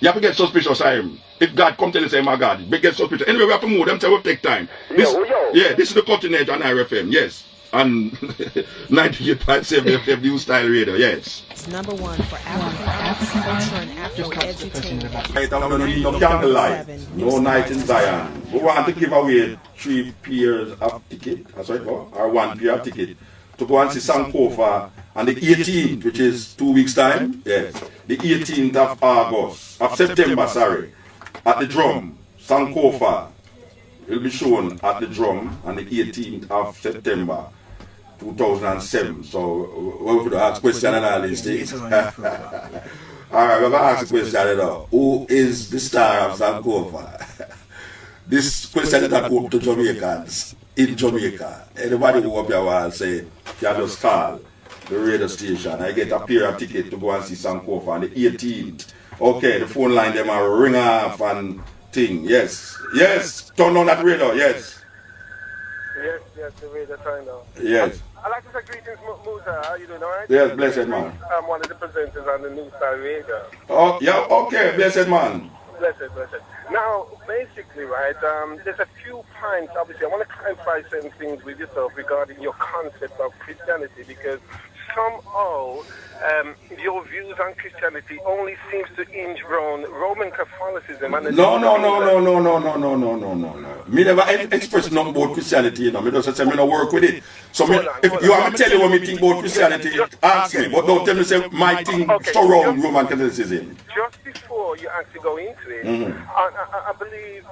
You have to get suspicious of him. If God come tell you say my God, you get suspicious. Anyway, we have to move them, say we take time. Yeah, this is the Continent on IRFM, yes. And 98.7 FM New Style Radio, yes. It's number one for African culture and Afro edutainment. Right, I'm going to need no candlelight, no night in Zion. We want to give away 3 pairs of ticket, that's right, or 1 pair of ticket, to go and see Sankofa on the 18th, which is 2 weeks' time. Yes, the 18th of September, sorry, at the Drum, Sankofa. Will be shown at the Drum on the 18th of September 2007. So we're going to ask a question and all these things. Alright, we're going to ask a question. Who is the star of Sankofa? This question is not up to Jamaicans in Jamaica. Anybody who up here will say, you just call the radio station. I get a pair of tickets to go and see Sankofa on the 18th. Okay, the phone line them are ring off and thing. Yes, turn on that radio, yes. Yes, the radio turn on. Yes. I'd like to say greetings, Musa. How you doing, alright? Yes, blessed man. I'm one of the presenters on the New Style Radio. Oh, yeah, okay, blessed man. Blessed. Now, basically, right, there's a few points, obviously, I want to clarify certain things with yourself regarding your concept of Christianity, because somehow your views on Christianity only seems to hinge around Roman Catholicism. And No. Me never express nothing about Christianity, you know. Me just say me no work with it. So if you want me to tell you what me think about Christianity, ask me. But don't tell me say my thing surround Roman Catholicism. Just before you actually go into it, I believe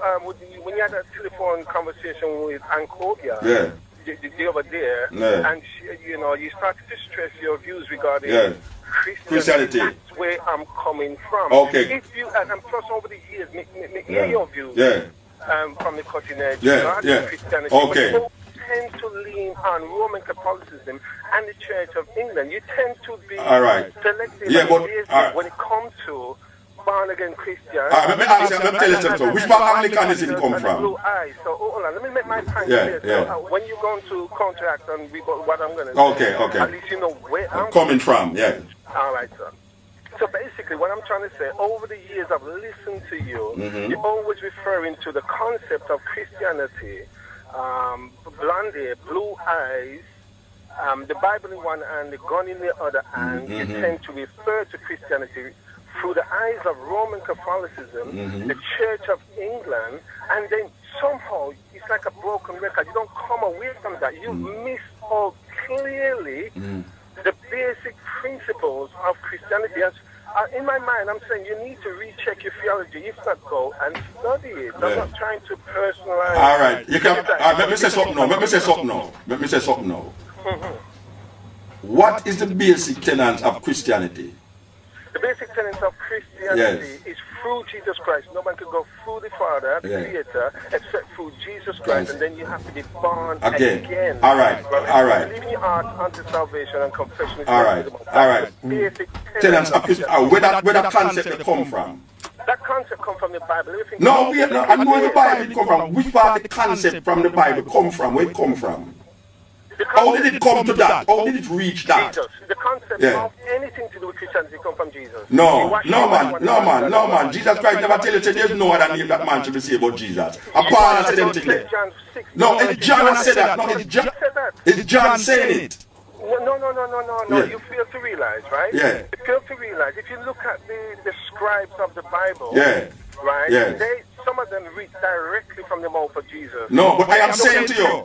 when you had that telephone conversation with Ancobia, the other day, and you started to stress your views regarding Christianity. That's where I'm coming from. Okay. If you and plus over the years, hear your views from the cutting edge Christianity. Okay. But tend to lean on Roman Catholicism and the Church of England. You tend to be selective when it comes to born again Christian. Let me ask you, let me tell you something. Which part Anglicanism come from? Blue eyes. So hold on, let me make my point clear. So, when you're going to counteract on what I'm going to say, okay. at least you know where I'm coming from. Yeah. All right, sir. So basically, what I'm trying to say, over the years I've listened to you, you're always referring to the concept of Christianity, blonde hair, blue eyes, the Bible in one hand, the gun in the other hand. You tend to refer to Christianity through the eyes of Roman Catholicism, the Church of England, and then somehow it's like a broken record. You don't come away from that. You miss out clearly the basic principles of Christianity. In my mind, I'm saying you need to recheck your theology. If not, go and study it. I'm not trying to personalize. All right. You can. Let me say something now. What is the basic tenet of Christianity? The basic tenet of Christianity is through Jesus Christ. No man can go through the Father, the Creator, except through Jesus Christ. And then you have to be born again. All right. Leaving your heart unto salvation and confession. All right. Basic tenets of Christianity. Where that concept come from? That concept come from the Bible. No, I know the Bible come from. Which part of the concept from the Bible come from? Where it come from? How did it come to that? How did it reach that? Jesus. The concept of anything to do with Christianity come from Jesus. No, man. Jesus Christ never tell you there's no other name that man should be saved but Jesus. And Paul said them things there. No, it's John said that. No, it's John saying it. No. You fail to realize, right? Yeah. You fail to realize. If you look at the scribes of the Bible, right? Yeah. Some of them read directly from the mouth of Jesus. No, but I am saying to you,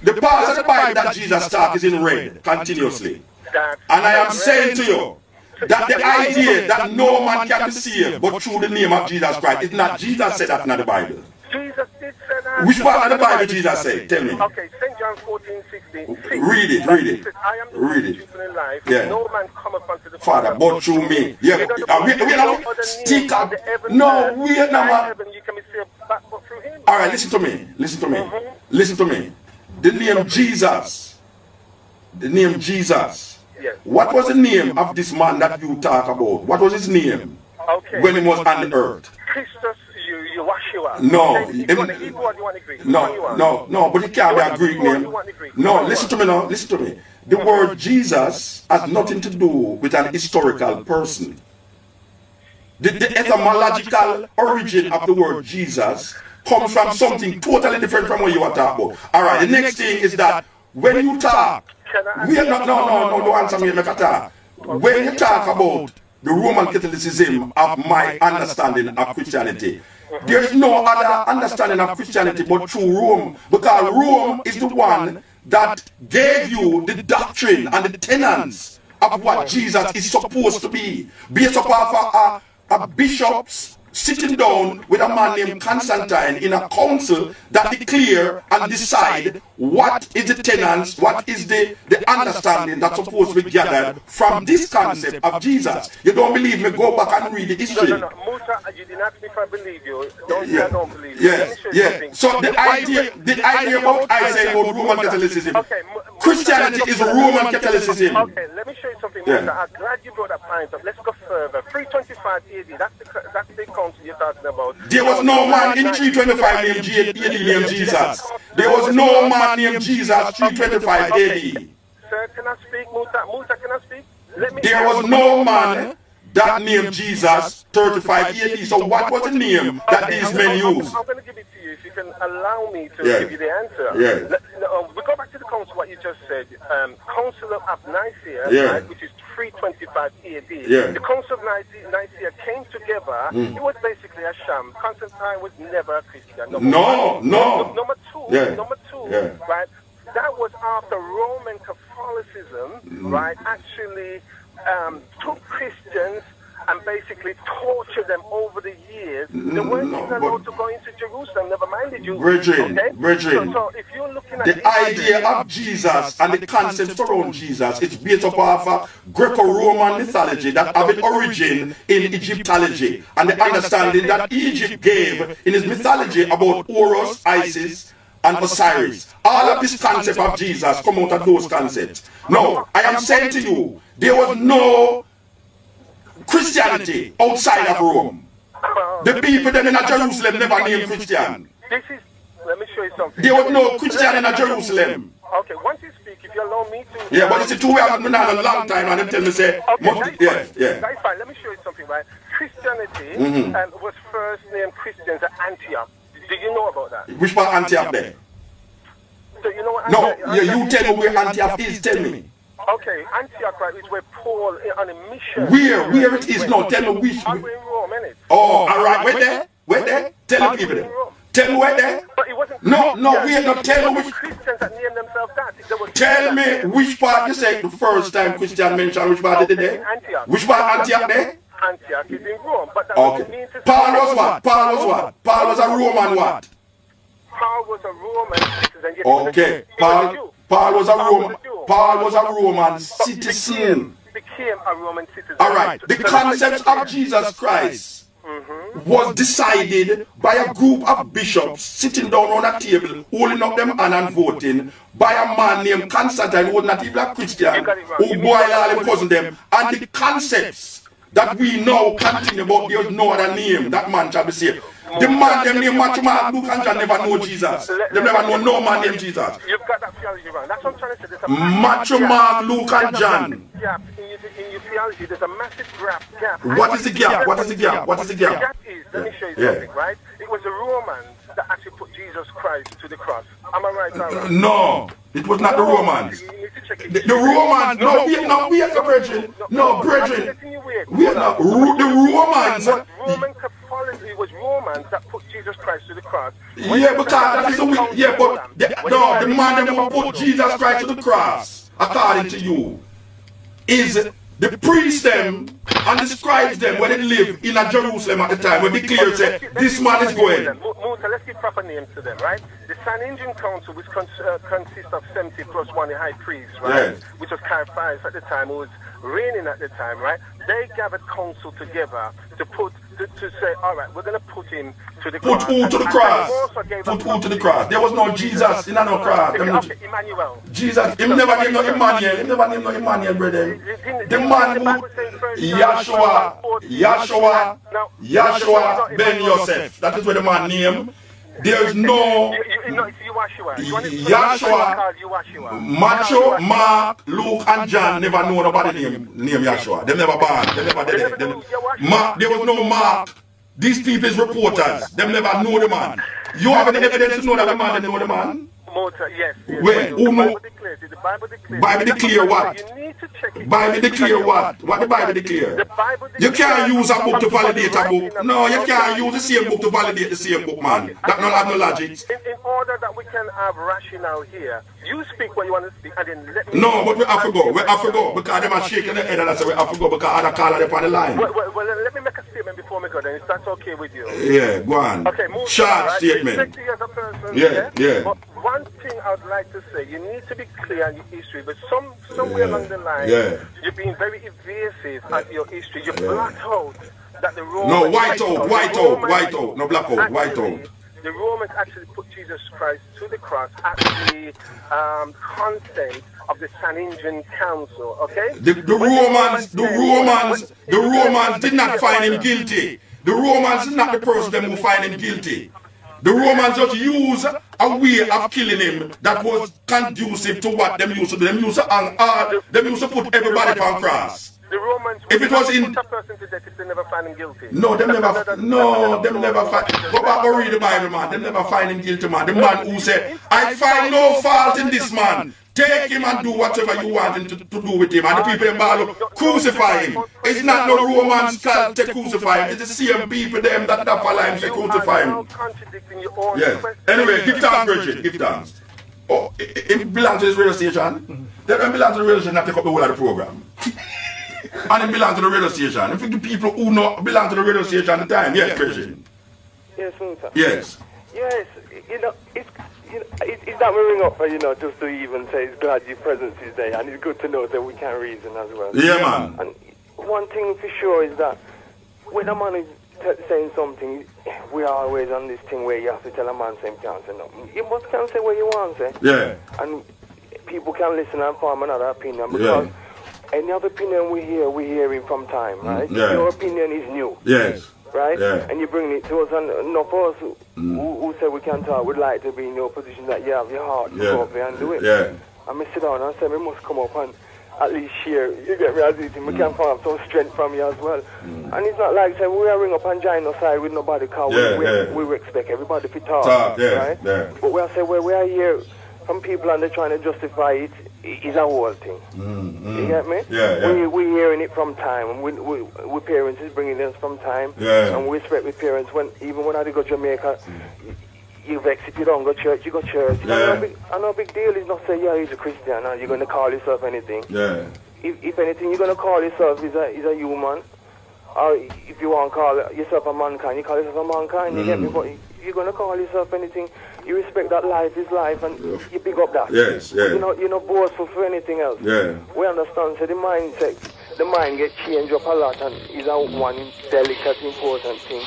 the parts of the Bible that Jesus taught is in red continuously. And I am saying to you that the idea that no man can be saved but through the name of Jesus Christ is not Jesus said that in the Bible. Jesus did say that. Which part of the Bible Jesus said? Tell me. Okay, St. John 14:16. Read it. Says, I am the truth and the life. No man cometh unto the Father but through me. Yeah, we stick up. No, wait now, man. All right, listen to me. Listen to me. The name Jesus. Yes. What was the name of this man that you talk about? What was his name when he was on the earth? Christus. No, no, but it can't be a Greek name. No, listen to me. The word Jesus has nothing to do with an historical person. The etymological origin of the word Jesus comes from something totally different from what you are talking about. All right, the next thing is that when you talk, don't answer me, make a talk. When you talk about the Roman Catholicism of my understanding of Christianity, there is no other understanding of Christianity but through Rome, because Rome is the one that gave you the doctrine and the tenets of what Jesus is supposed to be, based upon a bishop's sitting down with a man named Constantine in a council that declare and decide what is the tenets, what is the understanding that's supposed to be gathered from this concept of Jesus. You don't believe me? Go back and read the history. No. Musa, you didn't ask me if I believe you. Don't say I don't believe you. So the idea about Isaiah about Roman Catholicism, Christianity is Roman Catholicism. Okay, let me show you something, Musa. I'm glad you brought that point up. Let's go further. 325 AD, that's the council you're talking about. There was no man in 325 named Jesus. There was no man named Jesus 325 AD. Sir, can I speak? Musa, can I speak? There was no man that named Jesus 35 AD. So what was the name that these men used? I'm going to give it to you if you can allow me to give you the answer. We go back to the council, what you just said. Council of Nicaea, right, which is 325 AD. The Council of Nicaea came together. It was basically a sham. Constantine was never a Christian. Number two, right? That was after Roman Catholicism, right, actually took Christians and basically tortured them over the years. They weren't even allowed to go into Jerusalem, never mind the Jews. Brethren, so if you're looking at the idea of Jesus and the concepts around Jesus, it's based upon a Greco-Roman mythology that have its origin in Egyptology, and the understanding that Egypt gave in its mythology about Horus, Isis, and Osiris. All of this concept of Jesus come out of those concepts. No, I am saying to you, there was no Christianity outside of Rome. The people then in Jerusalem never named Christian. Let me show you something. There was no Christian in Jerusalem. Okay, once you speak, if you allow me to... Yeah, but it's a two-way I've been on a long time and they tell me, say... That's fine. Let me show you something, right? Christianity was first named Christians at Antioch. Do you know about that? Which part Antioch there? So you know what Antioch you tell me where Antioch is, tell me. Okay, Antioch, right, is where Paul on a mission. Where it is now? Tell me which. In Rome, innit? Oh, all right. Where there? Tell the people there. Tell me where there. But it wasn't No, we are not. Tell me which. Christians that named themselves that. Tell me which part you said the first time Christian mentioned. Which part did they? Antioch. Which part Antioch there? Antioch is in Rome, but that Okay. means Paul was what? Paul was a Roman what? Paul was a Roman citizen. Yes, Okay. Paul was a Roman citizen. Became a Roman citizen. All right. The concept of Jesus Christ was decided by a group of bishops sitting down on a table, holding up them hand and voting by a man named Constantine, who was not even a Christian, who boiled all them cousin them. And the concepts that we now continue about, there is no other name that man shall be saved. The man them named Matthew, Mark, Luke, and John never know Jesus. They never know no man named Jesus. You've got that theology wrong. That's what I'm trying to say. There's a Matthew, Mark, Luke, and John. Gap in your theology. There's a massive gap. What is the gap? What is the gap? What is the gap? The gap is, let me show you something, right? It was the Romans that actually put Jesus Christ to the cross. Am I right, Sarah? No, it was not the Romans. You need to check it. The Romans, we are the brethren. No, brethren. We are not. The Romans. Roman Catholicism, it was Romans that put Jesus Christ to the cross. Yeah, because that is the way. Yeah, but the man that will put Jesus Christ to the cross, according to you, is the priest them and the scribes them when they live in Jerusalem at the time, when they clear say, this man is going. Let's give proper names to them, right? The Sanhedrin Council, which consists of 70 plus 1 high priests, right? Yes. Which was Caiaphas at the time, who was reigning at the time, right? They gathered council together to say, all right, we're going to put him to the cross. Put who to the cross? Put who to the cross? There was no Jesus in no cross. Okay, Emmanuel. Jesus, him never named no Emmanuel. Him never named no Emmanuel, brother. The man who, Yahshua Ben Yosef. That is what the man named. There is no Yahshua. Matthew, Mark, Luke, and John never know nobody named Yahshua. They never born. They never did it. There was no Mark. These people is reporters. They never know the man. You have any evidence to know that the man didn't know the man? Yes. Wait, who know? Bible declare what? You need to check it. Bible declare what? What the Bible declare? You can't use a book to validate a book. No, you can't use the same book to validate the same book, man. That don't have no logic. In order that we can have rationale here, you speak what you want to speak and then let me... No, but we have to go. We have to go. Because they are shaking their head and I say we have to go because other caller upon the line. Well, let me make a statement before we go then, if that's okay with you. Yeah, go on. Okay, move short on, right? statement. Respect you as a person, yeah. But one thing I would like to say, you need to be clear on your history, but somewhere along the line, you're being very evasive at your history. You black out that the Romans... No, white out. No, black out, white out. The Romans actually put Jesus Christ to the cross at the consent of the Sanhedrin Council, okay? The Romans did not find him guilty. The Romans is not the person who find him guilty. The Romans just use a way of killing him that was conducive to what them used to do. Them used to put everybody on cross. The Romans if it was in put a person to death if they never find him guilty. No, them never find. Go back and read the Bible, man. Them never find him guilty, man. The man who said, I find no fault in this man. Take him and do whatever you want him to do with him. And the people in Bible crucify him. It's not no Romans called to crucify him. It's the same people them that follow him to crucify him. Yes. Anyway, give thanks, Bridget. Give thanks. Oh, it belongs to this radio station. They don't belong to the radio station that take up the whole of the program. And it belongs to the radio station. If the people who know belong to the radio station at the time, yes, Bridget. Yes, sir. Yes. Yes, it's that we ring up for, just to even say it's glad your presence is there, and it's good to know that we can reason as well. Yeah, man. And one thing for sure is that when a man is saying something, we are always on this thing where you have to tell a man same can't say nothing. You must can say what you want to say. Yeah. And people can listen and form another opinion because any other opinion we hear it from time, right? Yeah. Your opinion is new. Yes. Right? Yeah. And you bring it to us, and enough of us who say we can talk would like to be in your position that you have your heart to go up there and do it. Yeah. And me sit down and say we must come up and at least share. You get me as it is. We can find some strength from you as well. And it's not like say we are ring up and join our side with nobody because we expect everybody to talk. Right? Yeah. But we are say we are here from people and they're trying to justify it is a whole thing. You get me? Yeah. We hearing it from time, and we parents is bringing us from time, Yeah. and we respect with parents even when I go to Jamaica. You vex if you don't go church, you go church. Yeah. I know big deal is not say, yeah, he's a Christian, and you're going to call yourself anything. Yeah. If anything, you're going to call yourself is a human. Or if you want to call yourself a mankind, you call yourself a mankind. You get me? But if you're going to call yourself anything, you respect that life is life, and you pick up that. Yes, yeah. You're not boastful for anything else. Yeah. We understand, so the mind get changed up a lot, and is a one delicate, important thing.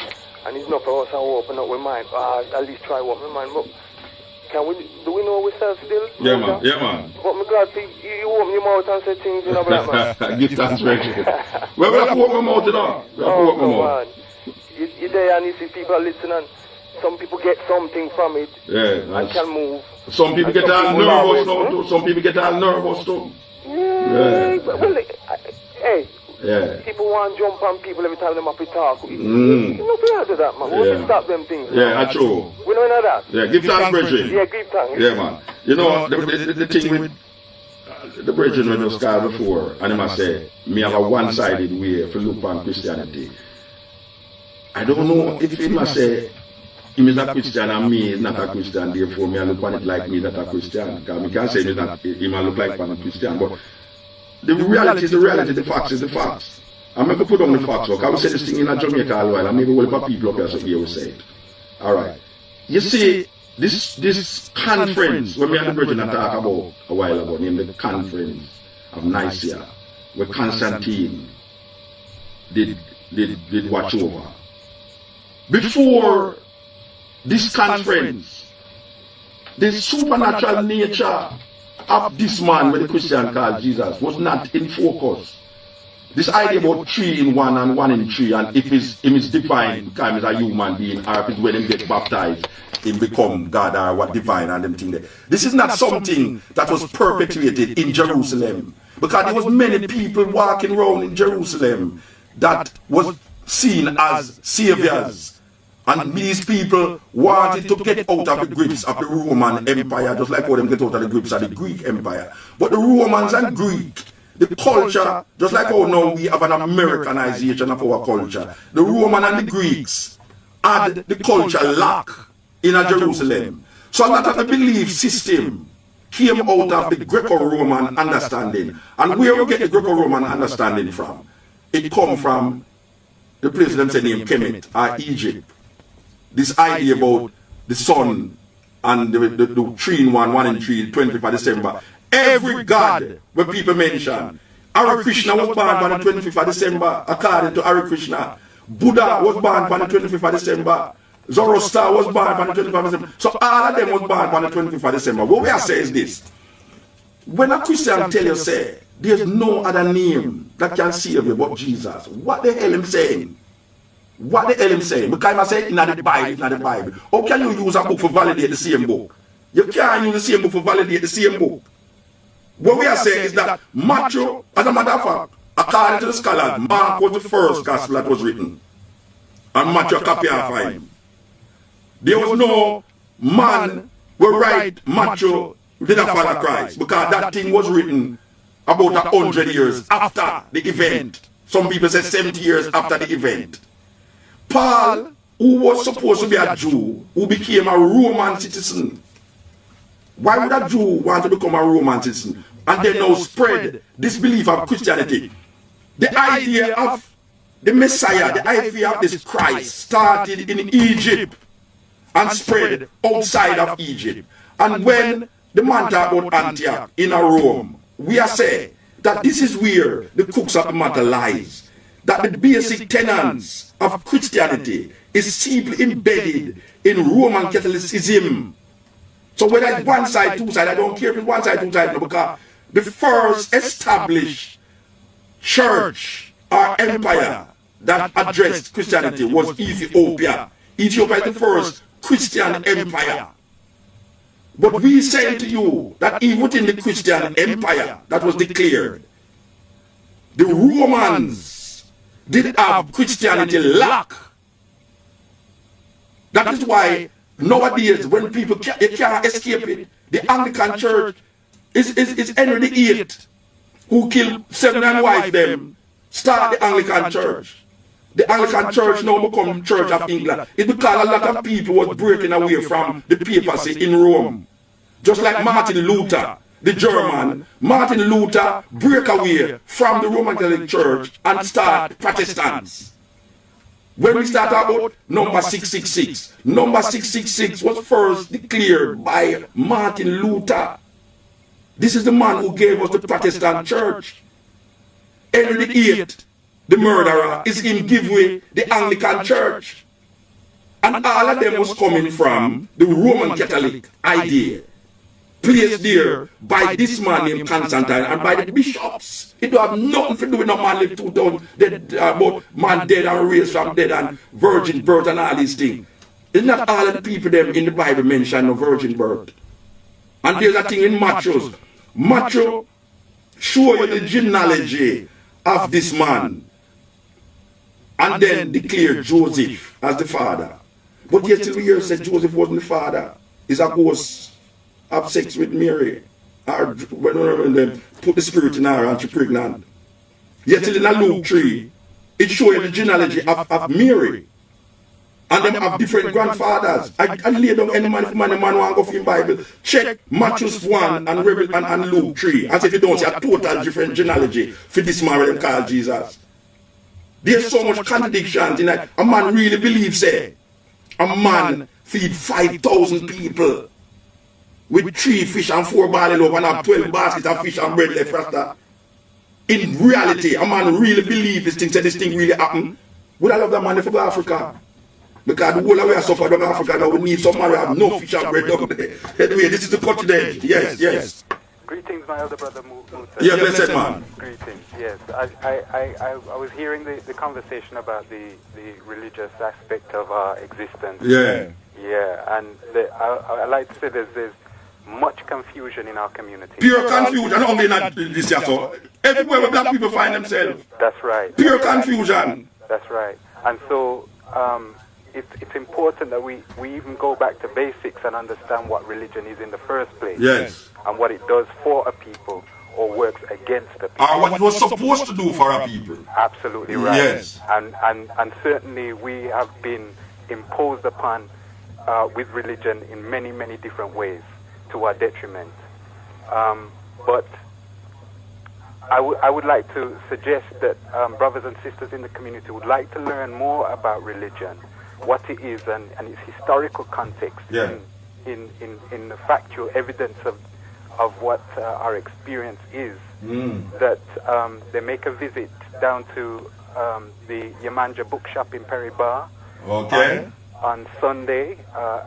And it's not for us to open up with mind. At least try open my mind. But do we know ourselves still? Yeah, man. Yeah, man. But I'm glad you open your mouth and say things, you know, black man. Give thanks, Reggie. Well, we have to open my mouth, you know. We have to open my mouth. You're there and you see people listening, and some people get something from it. Yeah. And can move. Some people get all nervous now, too. Some people get all nervous, too. Yeah. Well, hey. Yeah. People want to jump on people every time they have to talk. You know, we have to do that, man. We have to stop them things. Yeah, that's true. We know that. Yeah, give thanks, Bridget. Yeah, give thanks. Yeah, man. You know, the thing with the Bridget when you called before, and he must say, me have a one-sided way for look on Christianity. I don't know if he must say, he is a Christian and me is not a Christian, therefore me I look on it like me not a Christian. Because we can't say he might look like a Christian, but the reality is the reality, the facts is the facts. I'm going to put on the facts, because I will say this thing in a Jamaica a while, and maybe we'll put people up here so here will say it. Alright. You see, this conference, when we had the Bridget and talk about a while ago, named the Conference of Nicaea, where Constantine did watch over. Before this conference, the supernatural nature of this man, when the Christian called Jesus, was not in focus. This idea about 3 in 1 and 1 in 3, and if him is divine, because he's a human being, or if it's when he gets baptized, he become God or what divine and them thing there. This is not something that was perpetuated in Jerusalem, because there was many people walking around in Jerusalem that was seen as saviors. And these people wanted to get out of the grips of the Roman Empire, just like how them get out of the grips of the Greek Empire. But the Romans and Greek, the culture, just like how now we have an Americanization of our culture, the Roman and the Greeks had the culture locked in Jerusalem. So that the belief system came out of the Greco-Roman understanding. And where we get the Greco-Roman understanding from? It come from the place them say named Kemet, or Egypt. This idea about the sun and the 3 in 1, 1 in 3, 25th December. Every god where people mention. Hare Krishna was born on the 25th of December, according to Hare Krishna. Buddha was born on the 25th of December. Zoroaster was born on the 25th of December. So all of them was born on the 25th of December. What we are saying is this. When a Christian tell you, say, there's no other name that can save you but Jesus, what the hell am saying? What the hell am saying? Because I say, not the Bible, not the Bible. How can you use a book for validate the same book? You can't use the same book for validate the same book. What we are saying is that Matthew, as a matter of fact, according to the scholars, Mark was the first gospel that was written. And Matthew copy of him. There was no man who write Matthew did not follow Christ, because that thing was written about 100 years after the event. Some people say 70 years after the event. Paul, who was supposed to be a Jew, who became a Roman citizen. Why would a Jew want to become a Roman citizen? And then now spread this belief of Christianity. The idea of the Messiah, the idea of this Christ started in Egypt and spread outside of Egypt. And when the man talk about Antioch in a Rome, we are saying that this is where the crux of the matter lies. That the basic tenets of Christianity is simply embedded in Roman Catholicism. So whether it's one side, two side, I don't care if it's one side, two side, no, because the first established church or empire that addressed Christianity was Ethiopia. Ethiopia is the first Christian empire. But we say to you that even within the Christian empire that was declared, the Romans did have Christianity locked. That is why nowadays when people can't escape it, the Anglican Church It's Henry VIII who killed 79 wives them, start the Anglican Church. The Anglican Church now become Church of England. It's because a lot of people was breaking away from the papacy in Rome. Just like Martin Luther, the German, Martin Luther break away from the Roman Catholic Church and start Protestants. When we start about number 666, number 666 was first declared by Martin Luther. This is the man who gave us the Protestant Church. Henry VIII, the murderer, is him give way the Anglican Church. And all of them was coming from the Roman Catholic idea, placed there by this man named Constantine and by the bishops. It don't have nothing to do with no man lived 2,000 dead, about man dead and raised from dead and virgin birth and all these things. It's not all of the people them in the Bible mention no virgin birth. And there's a thing in Matthew. Matthew show you the genealogy of this man and then declare Joseph as the father. But yet till we hear said Joseph wasn't the father. He's a ghost. Have sex with Mary, or when they put the spirit in her and she's pregnant. Yet till in Luke 3, it shows you the genealogy of Mary. And them have different grandfathers. I lay down any man want to go for the Bible. Check Matthew 1 and Luke 3. And see if you don't see a total different genealogy for this man who called Jesus. There's so much contradictions in that. A man really believes it. A man feed 5,000 people with 3 fish and 4 barley loaves and have 12 baskets of fish and bread left, Rasta. In reality, a man really believes this thing, said this thing really happened. Would I love that man if I go to Africa? Because the whole of we are suffering in Africa now, we need some man who have no fish and bread down there. Anyway, this is the continent. Yes. Greetings, my elder brother Musa. Yeah, blessed man. Greetings, yes. I was hearing the conversation about the religious aspect of our existence. Yeah. Yeah, and I like to say there's much confusion in our community. Pure confusion, only not this year. So everywhere where black people find themselves. That's right. Pure confusion. That's right. And so it's important that we even go back to basics and understand what religion is in the first place. Yes. And what it does for a people or works against the people. Or what it was supposed to do for a people. Absolutely right. Yes. And certainly we have been imposed upon with religion in many, many different ways to our detriment. But I would like to suggest that brothers and sisters in the community would like to learn more about religion, what it is and its historical context in the factual evidence of what our experience is. That they make a visit down to the Yemanja bookshop in Perry Bar on Sunday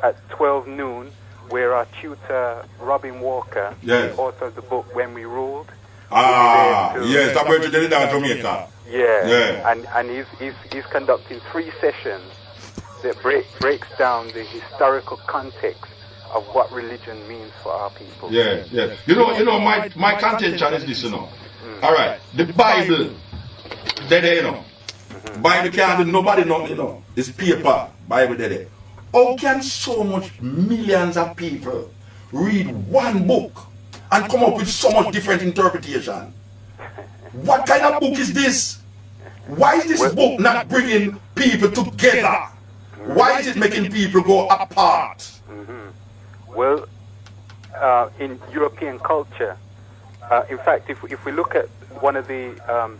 at 12 noon, where our tutor Robin Walker, the author of the book When We Ruled, yes, I'm going to do it down Jamaica. And he's conducting 3 sessions that breaks down the historical context of what religion means for our people. Yes. You know, my contention is this, you know. All right, the Bible, you know. Bible can't do nobody nothing, you know. It's paper, Bible there. How can so much millions of people read one book and come up with so much different interpretation? What kind of book is this? Why is this book not bringing people together? Why is it making people go apart? Well, in European culture, in fact, if we look at one of the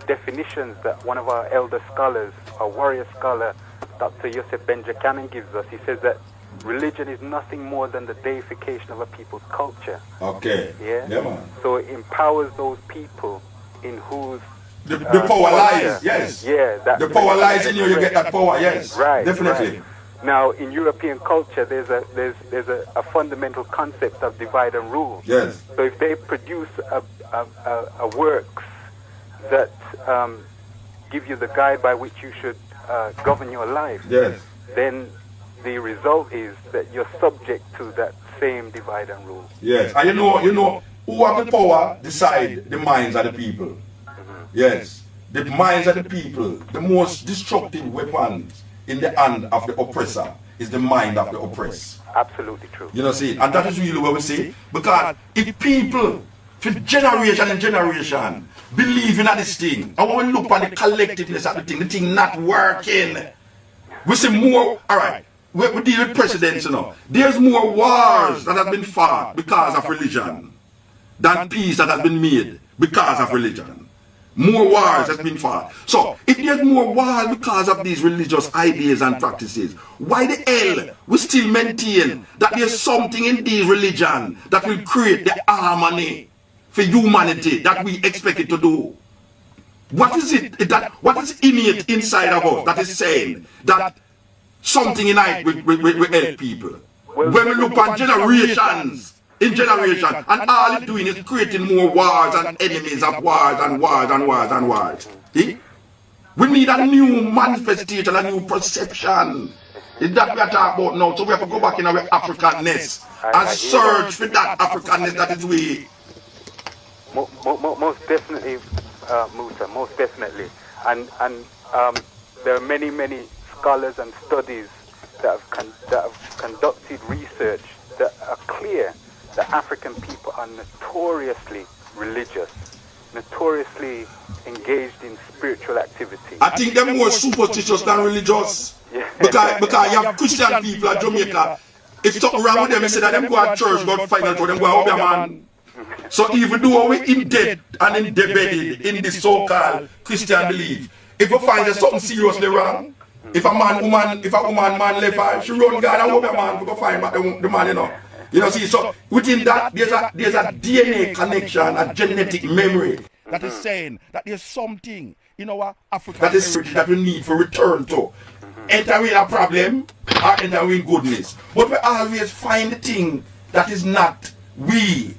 definitions that one of our elder scholars, our warrior scholar, Dr. Yosef Benjamin gives us, he says that religion is nothing more than the deification of a people's culture. Okay. Yeah, man. So it empowers those people in whose the power lies. Yes. Yeah. The power lies in you. You get that power. Yes. Right. Definitely. Right. Now, in European culture, there's a fundamental concept of divide and rule. Yes. So if they produce a works that give you the guide by which you should govern your life, then the result is that you're subject to that same divide and rule. Yes, and you know who have the power decide the minds of the people. Yes, the minds of the people, the most destructive weapons in the hand of the oppressor is the mind of the oppressed. Absolutely true. You know, see, and that is really what we see, because if people for generation and generation, believing in this thing. And when we look at the collectiveness of the thing not working. We see more, alright, we deal with precedents, you know. There's more wars that have been fought because of religion than peace that has been made because of religion. More wars has been fought. So, if there's more wars because of these religious ideas and practices, why the hell we still maintain that there's something in these religion that will create the harmony for humanity that we expect it to do? What is it that, what is innate inside of us that is saying that something innate will help people? When we look at generations, in generation, and all it's doing is creating more wars and enemies of wars and wars and wars and wars. See? We need a new manifestation, a new perception. Is that we are talking about now? So we have to go back in our Africanness and search for that Africanness that is we. Most definitely, Musa, most definitely. And there are many scholars and studies that have conducted research that are clear that African people are notoriously religious, notoriously engaged in spiritual activity. I think they're more superstitious than religious. Yeah. Because you have Christian people in Jamaica. If something wrong with them, they say that them go to church, go to final for them, go to man. So even though we're in debt and embedded in this so-called Christian belief, if you find there's something seriously wrong, if a woman left her, she run God and hope a man go find back the man, you know. You know, see, so within that, there's a DNA connection, a genetic memory that is saying that there's something in our African heritage that we need for return to. Enter with a problem or enter with goodness. But we always find the thing that is not we,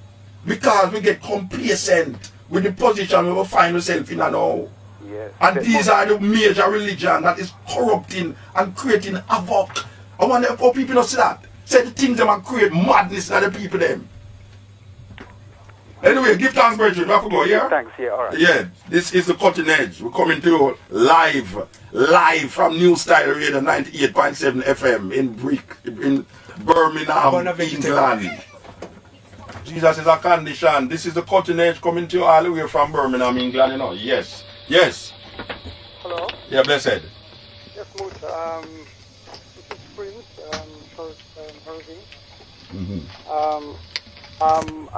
because we get complacent with the position we will find ourselves in now. Yes. And these are the major religion that is corrupting and creating havoc. I wonder how people don't see that. Say the things that create madness in the people them. Anyway, give thanks, brethren. We have to go, yeah? Thanks, yeah, alright. Yeah, this is the Cutting Edge. We're coming to you live from New Style Radio 98.7 FM in Birmingham, England. Jesus is a condition. This is the Cutting Edge coming to you all the way from Birmingham, England, you know. Yes. Yes. Hello? Yeah, blessed. Yes, Musa. This is Prince, Irving. I'm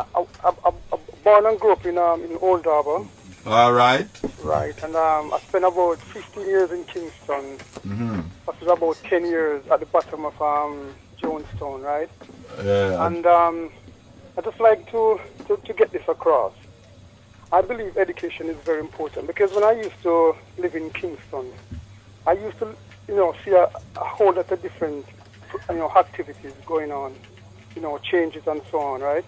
born and grew up in Old Harbour. All right. Right, and I spent about 15 years in Kingston. That was about 10 years at the bottom of Jonestown, right? Yeah. And I just like to get this across. I believe education is very important because when I used to live in Kingston, I used to, see a whole lot of different, activities going on, changes and so on, right?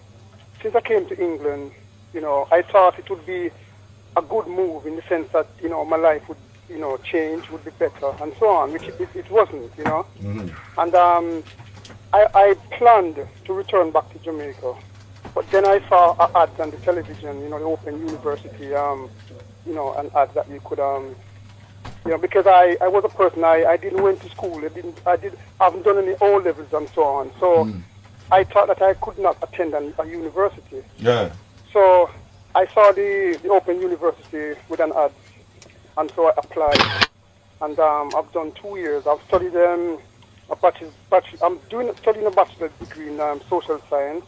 Since I came to England, I thought it would be a good move in the sense that, my life would, change, would be better and so on, which it wasn't, And I planned to return back to Jamaica. But then I saw an ad on the television, the Open University, an ad that you could, because I was a person, I didn't went to school, I haven't done any O levels and so on. So I thought that I could not attend a university. Yeah. So I saw the Open University with an ad, and so I applied. And I've done 2 years. I've studied I'm studying a bachelor's degree in social science.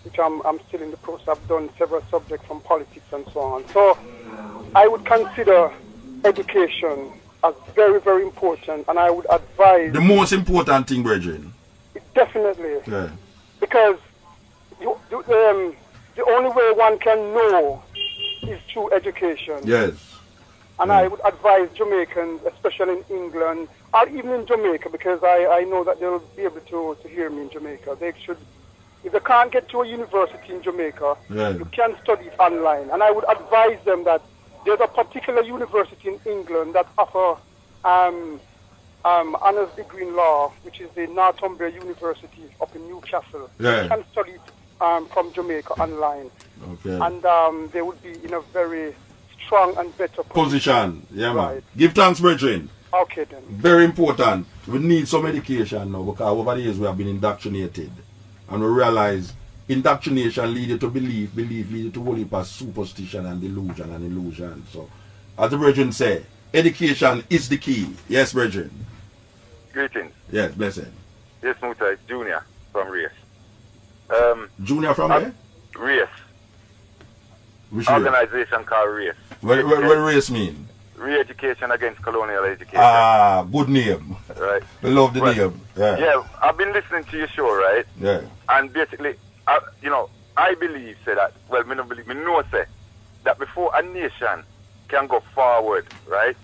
Which I'm still in the process. I've done several subjects from politics and so on. So I would consider education as very, very important, and I would advise... The most important thing, brethren. Definitely. Yeah. Because the only way one can know is through education. Yes. And I would advise Jamaicans, especially in England, or even in Jamaica, because I know that they'll be able to hear me in Jamaica. They should... If they can't get to a university in Jamaica, you can study it online. And I would advise them that there's a particular university in England that offers honors degree in law, which is the Northumbria University up in Newcastle. Yeah. You can study it from Jamaica online. Okay. And they would be in a very strong and better position. Yeah, man. Right. Give thanks, brethren. Okay, then. Very important. We need some education now because over the years we have been indoctrinated. And we realize indoctrination lead you to belief lead you to only pass superstition and delusion and illusion. So, as the Virgin say, education is the key. Yes, Virgin. Greetings. Yes, blessed. Yes, Muta, it's Junior from Race. Junior from where? Race. Which organization called Race. What Race mean? Re-education against colonial education. Ah, good name. Right. We love the name. Yeah. Yeah, I've been listening to your show, right? Yeah. And basically, I believe, say that, well, me don't believe, me know, say, that before a nation can go forward, right,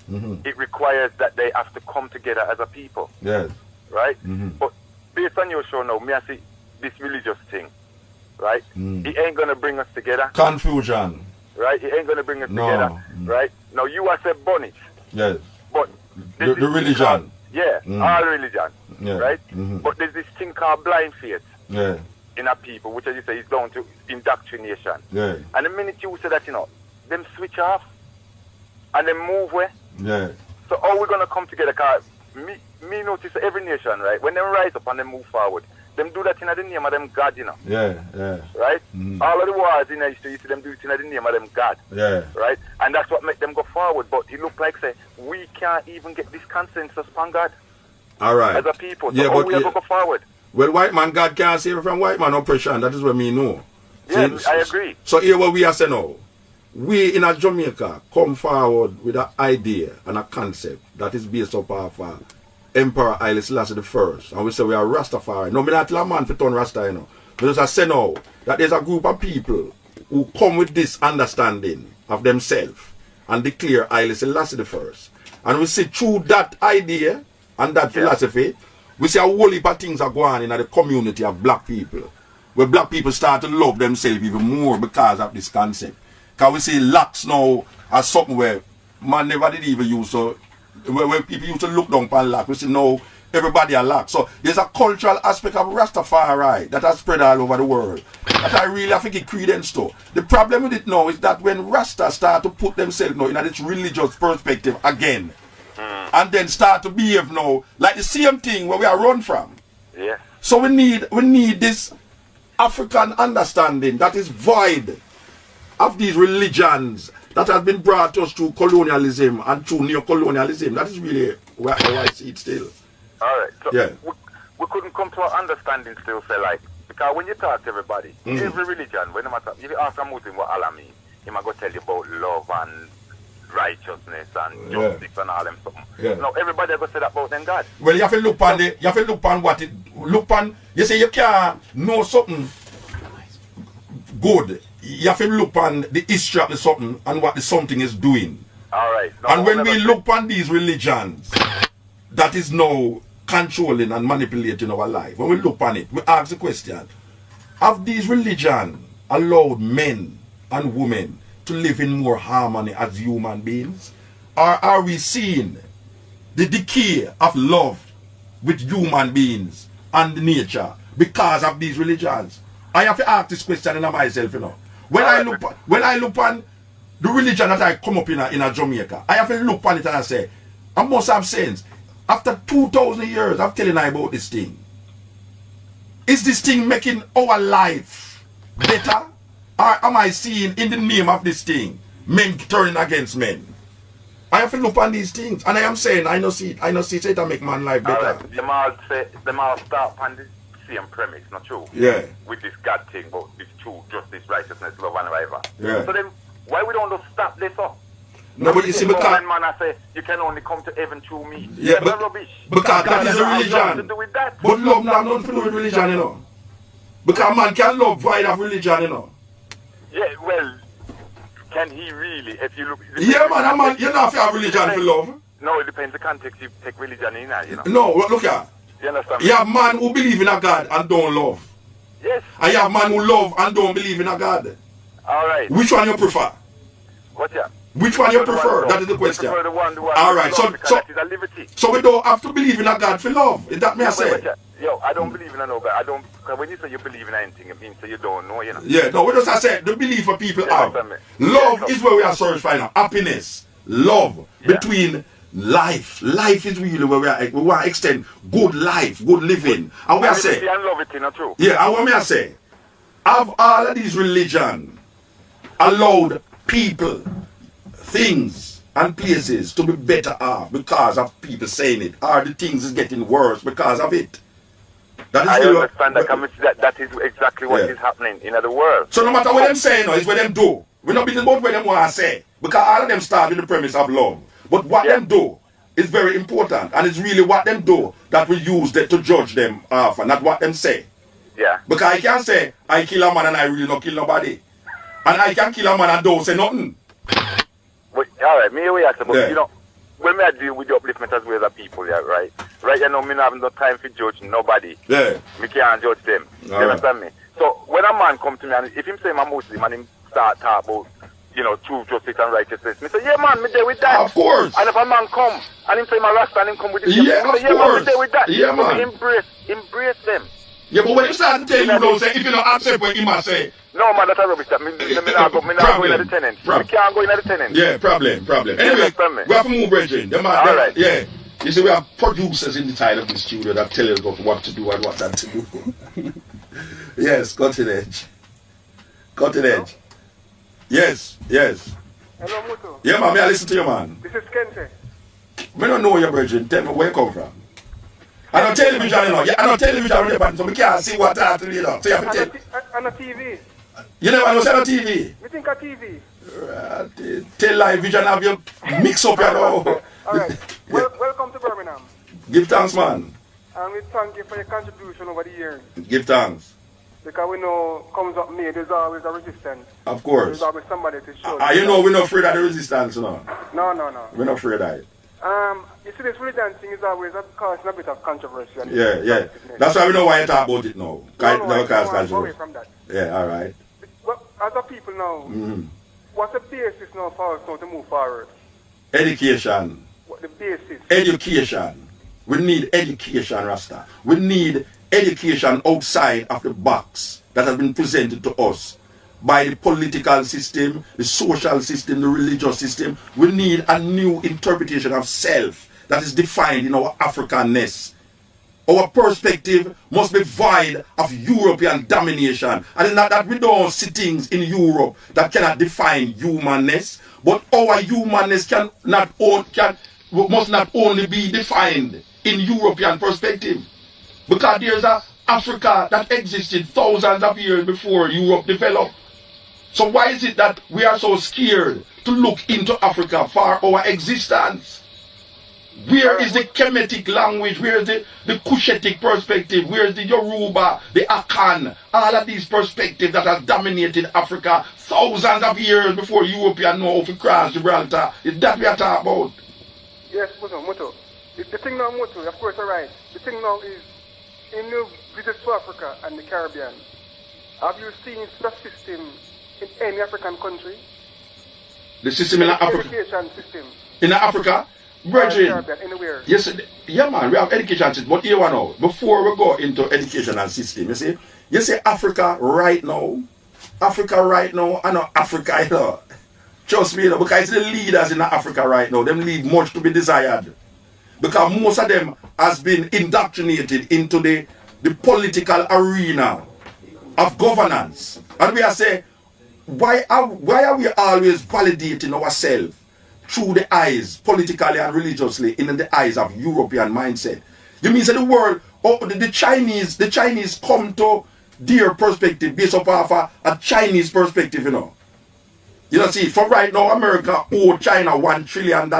it requires that they have to come together as a people. Yes. Right? But based on your show now, me I see this religious thing, right? It ain't going to bring us together. Confusion. Right? It ain't going to bring us together. Right? Now, you are say bonnet. Yes. But the religion. Called, all religion. Yeah. Right? But there's this thing called blind faith. Yeah. In a people, which as you say is down to indoctrination. Yeah. And the minute you say that, them switch off and then move away. Yeah. So how we gonna come together? Cause me notice every nation, right? When they rise up and they move forward, them do that in the name of them God, Yeah, yeah. Right? All of the wars in the history, you see them do it in the name of them God. Yeah. Right? And that's what make them go forward. But it look like say we can't even get this consensus on God. All right. As a people. So yeah, how but we go forward? Well, white man, God can't save you from white man oppression. That is what me know. Yeah, I agree. So here what we are saying now. We in a Jamaica come forward with an idea and a concept that is based upon Emperor Haile Selassie I. And we say we are Rastafari. No, me not tell a man to turn Rasta, But I say now that there's a group of people who come with this understanding of themselves and declare Haile Selassie I. And we see through that idea and that philosophy, we see a whole heap of things are going on in the community of black people. Where black people start to love themselves even more because of this concept. Because we see locks now as something where man never did even use. So where people used to look down upon lock, we see now everybody are locked. So there's a cultural aspect of Rastafari that has spread all over the world. That I really think it credence to. The problem with it now is that when Rasta start to put themselves now in this religious perspective again, and then start to behave now like the same thing where we are run from. Yeah. So we need this African understanding that is void of these religions that has been brought to us through colonialism and through neo-colonialism. That is really where I see it still. All right. So yeah. we couldn't come to an understanding still, say like, because when you talk to everybody, every religion, when if you ask a Muslim what Allah means, he might go tell you about love and righteousness and justice and all them something. Yeah. Now everybody go say that about them God. Well, you have to look on what it look on. You say you can't know something good. You have to look on the history of the something and what the something is doing. All right. No, and when we look on these religions that is now controlling and manipulating our life, when we look on it, we ask the question: have these religions allowed men and women to live in more harmony as human beings? Or are we seeing the decay of love with human beings and nature because of these religions? I have to ask this question in myself, When I look on the religion that I come up in a Jamaica, I have to look on it and I say, I must have sense. After 2,000 years of telling I about this thing, is this thing making our life better? Or am I seeing in the name of this thing men turning against men? I have to look on these things, and I am saying I know see it and make man life better. Right. Them all start on the same premise, not true? Yeah. With this God thing, but this truth, justice, righteousness, love, and rival. Yeah. So then, why we don't just stop this up? No, but you see, because man, I say you can only come to heaven through me. Yeah, but rubbish. Because that is a religion. To do with that. But love not nothing to do with religion, Because man can love void of religion, Yeah, well, can he really? If you look, yeah, man, you not have religion for love. No, it depends the context you take religion in, No, look here. You understand? You have man who believe in a God and don't love. Yes. And you have man who love and don't believe in a God. All right. Which one you prefer? What, yeah? Which one you prefer? That is the question. The one all right, so we don't have to believe in a God for love. Is that me I say? Yo, I don't believe in a no God. I don't. Because when you say you believe in anything, it means that you don't know, Yeah, no, what does I say? The belief of people have. Love is where we are searching for now. Happiness, love between life. Life is really where we want to extend good life, good living. And we are saying, and love it, not true. Yeah, and what me I say? have all of these religion allowed people, things, and places to be better off because of people saying it? Or the things is getting worse because of it? That is I really understand that is exactly what is happening in the world. So no matter what them say, no, it's what them do. We're not beating about what them want to say. Because all of them start with the premise of love. But what them do is very important. And it's really what them do that we use to judge them off and not what them say. Yeah. Because I can't say, I kill a man and I really don't kill nobody. And I can kill a man and don't say nothing. But, all right, me we ask about, you know, when I deal with the upliftment as well as people, yeah, right? Right, you know, me not have no time to judge nobody. Yeah. Me can't judge them. You understand me? So, when a man come to me, and if him say I'm a Muslim and him start talk about, you know, truth, justice, and righteousness, me say, yeah, man, me there with that. Of course. And if a man come, and him say I'm a Rasta, and him come with this, yeah, me say, yeah, man, me there with that. Yeah, man. Embrace them. Yeah, but when you start to tell you, don't say, if you don't accept what you must say. No, man, that's a rubbish. Me not go in the tenant. Me can't go in the tenant. Yeah, problem. Anyway, we have to move, brethren. All right. Yeah. You see, we have producers in the side of the studio that tell us what to do and what not to do. Yes, cutting edge. Yes. Hello, Muto. Yeah, man, I listen to you, man. This is Kente. I don't know your brethren. Tell me where you come from. I don't television, you know. I don't television, so we can't see what I do, you know. So you have to tell. On a TV. You never know, say on TV. We think of TV. Tell live vision have you mix up, you know. Alright. Welcome to Birmingham. Give thanks, man. And we thank you for your contribution over the years. Give thanks. Because we know comes up me, there's always a resistance. Of course. There's always somebody to show. You know we're not afraid of the resistance, you know. No. We're not afraid of it. You see, this religion thing is always causing a bit of controversy. Yeah. That's why we know why you talk about it now. No, away from that. Yeah, all right. Well, as a people now, what's the basis now for us now to move forward? Education. What the basis? Education. We need education, Rasta. We need education outside of the box that has been presented to us by the political system, the social system, the religious system. We need a new interpretation of self that is defined in our Africanness. Our perspective must be void of European domination. And it's not that we don't see things in Europe that cannot define humanness, but our humanness must not only be defined in European perspective. Because there's an Africa that existed thousands of years before Europe developed. So why is it that we are so scared to look into Africa for our existence? Where is the Kemetic language? Where is the Cushitic perspective? Where is the Yoruba, the Akan? All of these perspectives that have dominated Africa thousands of years before Europeans know how to cross Gibraltar. Is that we are talking about? Yes, Muto. The thing now, Muto, of course, you're right. The thing now is, in the visit to Africa and the Caribbean, have you seen such system in any African country? The system in Africa? Education system. In Africa? Brethren, anywhere. yes, yeah, man, we have education system. But here we know, before we go into educational system, you see Africa right now, I know Africa, you know, trust me, you know, because it's the leaders in Africa right now, them leave much to be desired. Because most of them has been indoctrinated into the political arena of governance. And we are saying, why are we always validating ourselves through the eyes, politically and religiously, in the eyes of European mindset? You mean that the world, the Chinese come to their perspective based upon a Chinese perspective, you know. You know, see, from right now, America owe China $1 trillion.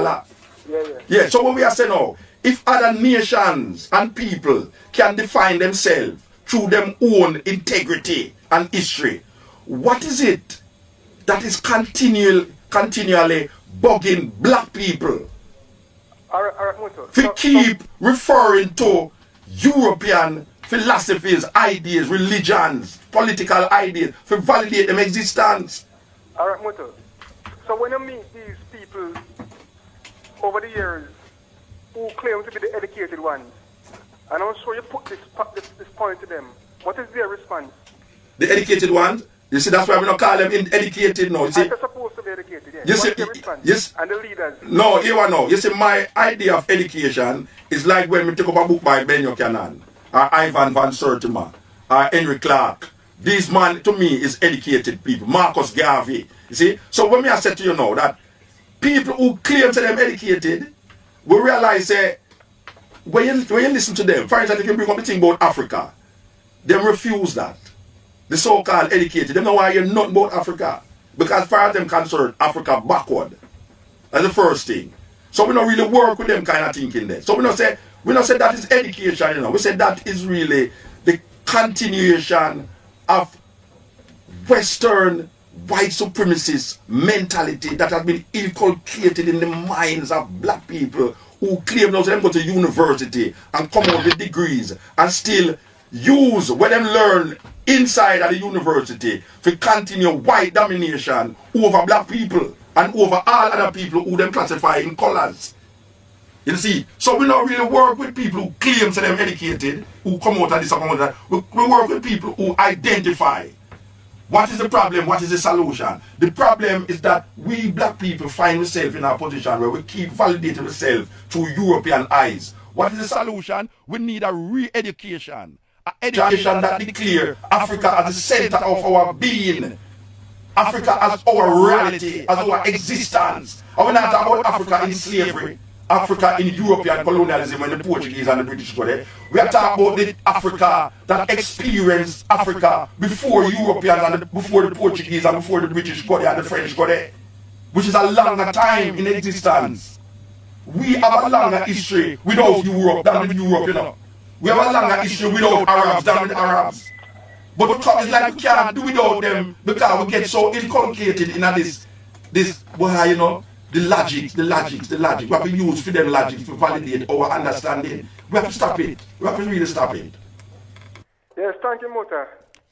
Yeah, so what we are saying now, if other nations and people can define themselves through their own integrity and history, what is it that is continually bugging black people to keep referring to European philosophies, ideas, religions, political ideas, to validate them existence? Alright, Muto. So when you meet these people over the years who claim to be the educated ones, and I'm sure you put this point to them, what is their response? The educated ones? You see, that's why we don't call them educated now. You see, they're supposed to be educated, yes. You see, what's their response? Yes. And the leaders? No, here I know. You see, my idea of education is like when we take up a book by Ben Buchanan, or Ivan Van Sertima, or Henry Clark, This man, to me, is educated people. Marcus Garvey. You see? So when I say to you now that people who claim to them educated, we realize that when you listen to them, for instance, if you bring up the thing about Africa, they refuse that. The so-called educated, they know why you're not about Africa. Because as far as them concerned, Africa backward. That's the first thing. So we don't really work with them kind of thinking there. So we don't say that is education, you know. We say that is really the continuation of Western white supremacist mentality that has been inculcated in the minds of black people who claim now them go to university and come out with degrees and still use what them learn inside of the university to continue white domination over black people and over all other people who them classify in colors. You see, so we don't really work with people who claim to them educated, who come out of this and that. We work with people who identify what is the problem, what is the solution. The problem is that we black people find ourselves in a position where we keep validating ourselves through European eyes. What is the solution? We need a re-education. An education that declares Africa as the center of our being. Africa as our reality, as our existence. And we're not talking about Africa in slavery, Africa in European colonialism when the Portuguese and the British got there. We are talking about the Africa that experienced Africa before Europeans and before the Portuguese and before the British got there and the French got there, which is a longer time in existence. We have a longer history without Europe than with Europe, you know. We have a longer history without Arabs than with Arabs. But it's like we can't do without them because we get so inculcated in this, well, you know, the logic. We have to use for them logic to validate our understanding. We have to stop it. We have to really stop it. Yes, thank you, Muta.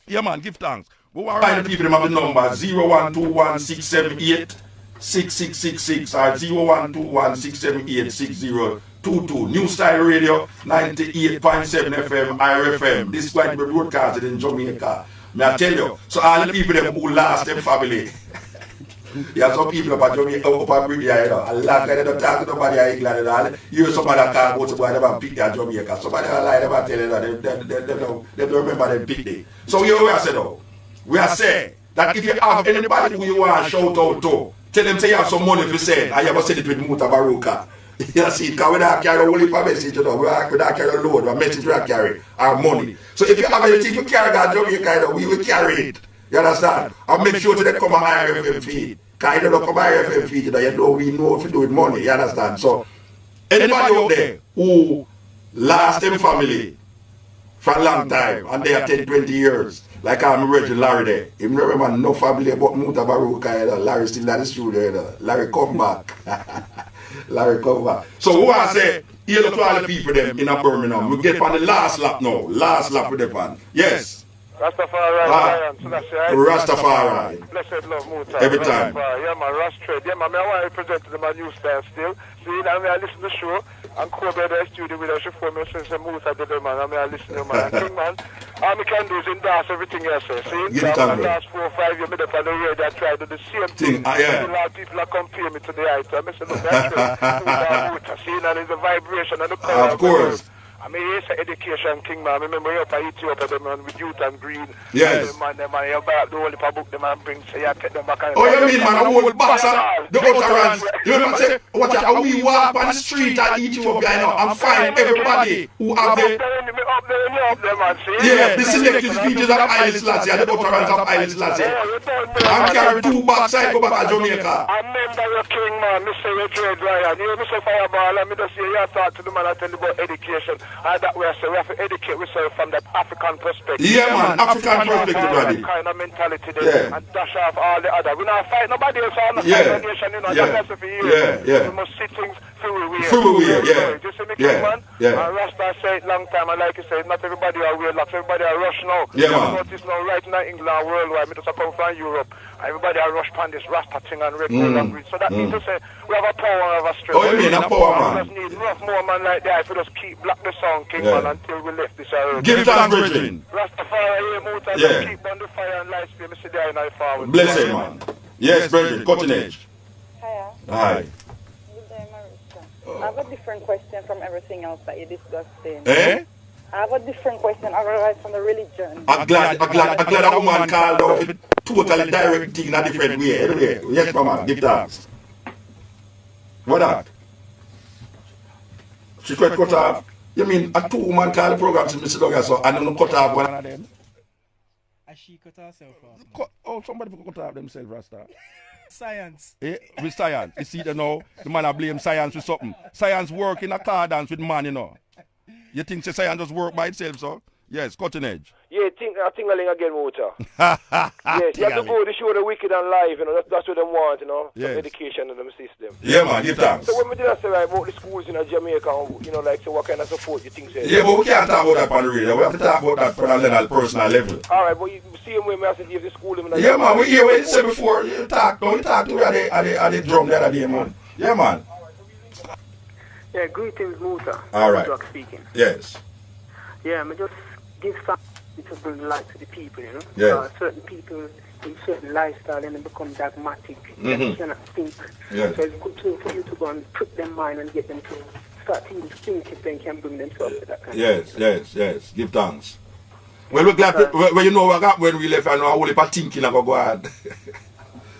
Yeah, man, give thanks. But we find the people them have the number 0121-678-6666 or 0121-678-6022. New Style Radio, 98.7 FM, IRFM. This is going to be broadcasted in Jamaica. May I tell you, so all the people them who lost their family. Yeah, some people up at Jamaica, up at Britain, you know, a lot of them don't talk to nobody in England and all. You hear somebody that can't go to where they pick their Jamaica. Somebody that lie about telling them, they don't remember them pick day. So here we are saying though, we are saying that if you have anybody who you want to shout out to, tell them say you have some money for send, and you have to send it with Mutabaruka. You see, because we don't carry only for message, you know, we don't carry a load, a message we don't carry, our money. So if you have anything to carry that Jamaica, you know, we will carry it. You understand? And make sure that they come on my IRFM feed. Because you don't come on my IRFM feed, you know we know if you do with money, you understand? So, anybody out there who lost them family for a long time, and they are 10, 20 years, like I'm Reggie Larry there. You remember no family about Mutabaruka, you know, Larry still at the studio, you know. Larry come back. Larry come back. So who I say, here to all the people them in a Birmingham, we get on the last lap now. Last lap with the pan. Yes. Rastafari, Rastafari. Blessed love, Muta. Every time. Yeah, man, Rasta. Yeah, man, I want to present to them a new style still. See, now I listen to the show, and Kobe the studio with us for me since the Muta did it, man. I listen to man. King, man, all I can do is endorse everything else, see? Give it time, the last 4 or 5 years, I on the radio, I tried to do the same thing. Yeah. A lot of people compare me to the item. I say, look, that's Muta. See, now there's a vibration and the power. Of course. I mean, it's an education, King, man. I remember you up at Ethiopia, them, man, with youth and green. Yes. Man, you buy up the whole book, them, and bring, say, you take them back. Oh, you mean, man, a whole box of the utterance. You know what I'm saying? Watch out, we walk on the street at Ethiopia, you know, and find everybody who have the... Up there, man, see? Yeah, the selected speeches of Haile Selassie and the utterance of Haile Selassie. And carry 2 boxes and go back to Jamaica. I remember your King, man, Mr. Richard Ryan. You know, Mr. Fireball, and me just say, you talk to the man and tell you about education. And that way I say we have to educate ourselves from that African perspective. Yeah, man, African perspective, buddy. Kind of mentality there, and dash off all the other. We not fight nobody else on the nation, you know, that's for years. We must see things through the Just see me, man. And Rasta say it long time, and like you say, not everybody are weird, not everybody are rush now. Yeah, man. Notice now right now England worldwide, me just come from Europe. Everybody are rush pan this Rasta thing and red language. So that means to say we have a power and have a strength. Oh, you mean a power, man? We just need enough more man like that if we just keep black the song, King, man, until we left this earth. Give thanks, Bridget. Rastafari, Muta, just keep on the fire and light speed. Me see there in the forward. Bless him, man. Yes, Bridget, cutting edge. Hiya. Hi. Good day, Marissa. I have a different question from everything else that you discussed in. Eh? I have a different question, otherwise from the religion. I'm glad a woman called out with totally direct thing in a different way. Anyway, yes, mama, give thanks. What that? She tried to cut off. You mean a 2-woman called the program to Mr. Douglas, so I don't cut off one of them? And she cut herself off. Oh, somebody cut off themselves, Rasta. Science. With science. You see, now, the man I blame science with something. Science work in accordance with man, you know. You think science just work by itself, so? Yes, cutting edge. Yeah, I think again, Water. Yes, you have to go to show the wicked and live, you know, that's what they want, you know, yes. Some education in the system. Yeah, man, give thanks. So when we did say right about the schools in Jamaica, you know, like, so what kind of support you think? Yeah, but we can't talk about that on the radio. We have to talk about that on a personal level. All right, but you see him when I said give the school in yeah, man, we hear what you said before. You talk to the drum the other day, man. Yeah, man. Yeah, greetings, Musa. All right. Speaking. Yes. Yeah, I just give thanks to bring light to the people, you know. Yeah. Certain people in certain lifestyle and they become dogmatic. Mm-hmm. They cannot think. Yeah. So it's good for you to go and prick their mind and get them to start to think if they can bring themselves to that kind of thing. Yes. Give thanks. Well, we're glad well, you know what happened when we left and our whole heap of thinking about go on.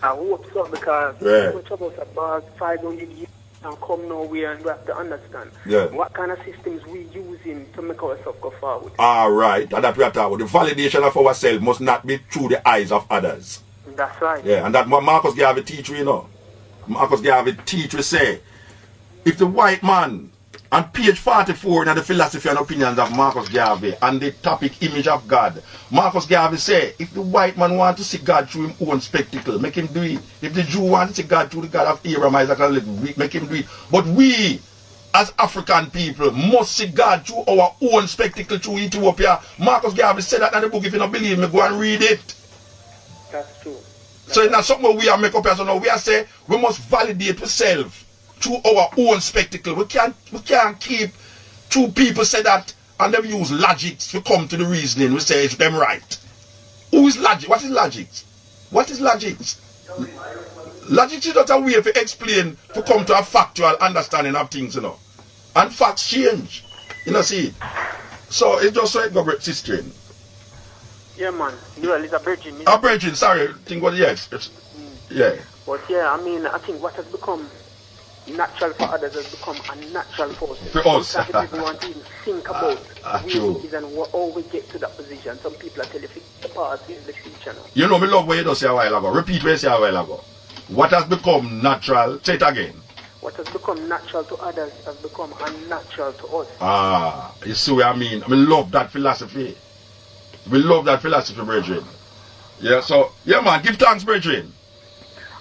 I hope so because we're talking about 500 years and come nowhere, and we have to understand what kind of systems we using to make ourselves go forward. All right, and that we are talking about. The validation of ourselves must not be through the eyes of others. That's right. Yeah, and that what Marcus Garvey teach, you know. Marcus Garvey teach, we say, if the white man, on page 44 in the philosophy and opinions of Marcus Garvey, and the topic image of God, Marcus Garvey say, if the white man want to see God through his own spectacle, make him do it. If the Jew want to see God through the God of Abraham, Isaac, and make him do it. But we, as African people, must see God through our own spectacle through Ethiopia. Marcus Garvey said that in the book. If you don't believe me, go and read it. That's true. So it's not something we are make up here. So now we are saying we must validate ourselves through our own spectacle. We can't keep two people say that and them use logic to come to the reasoning. We say it's them right. Who is logic? What is logic? What is logic? Logic is not a way to explain to come to a factual understanding of things, you know. And facts change. You know, see. So it's just so it go great sister. Yeah, man. Well, it's a virgin. A virgin, sorry. Think what yes. Yeah. But yeah, I mean, I think what has become natural for others has become unnatural for us. For us. Sometimes people want to even think about who is and how we get to that position. Some people are telling you the past is the future now. You know, me love what you just say a while ago. Repeat what you say a while ago. What has become natural, say it again. What has become natural to others has become unnatural to us. You see what I mean? I love that philosophy. We love that philosophy, brethren. Yeah, so, yeah, man, give thanks, brethren.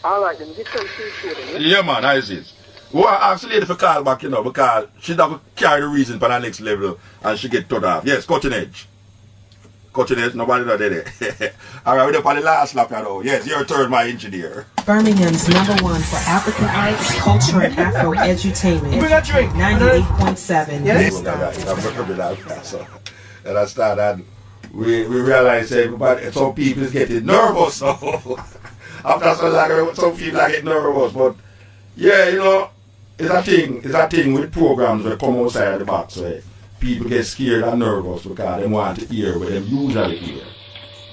Alright, then, give thanks to you, then. Yeah, man, how is it? Well, I asked the lady for call back, you know, because she never carry the reason for the next level and she get turned off. Yes, cutting edge. Cutting edge, nobody did it. Alright, we're up on the last lap, you know. Yes, your turn, my engineer. Birmingham's #1 for African arts, culture, and Afro edutainment. 98.7. Yes. And I started, we realized everybody, some people is getting nervous now. After so long, some people are getting nervous, but yeah, you know, it's a thing with programs that come outside the box where people get scared and nervous because they want to hear what they usually hear.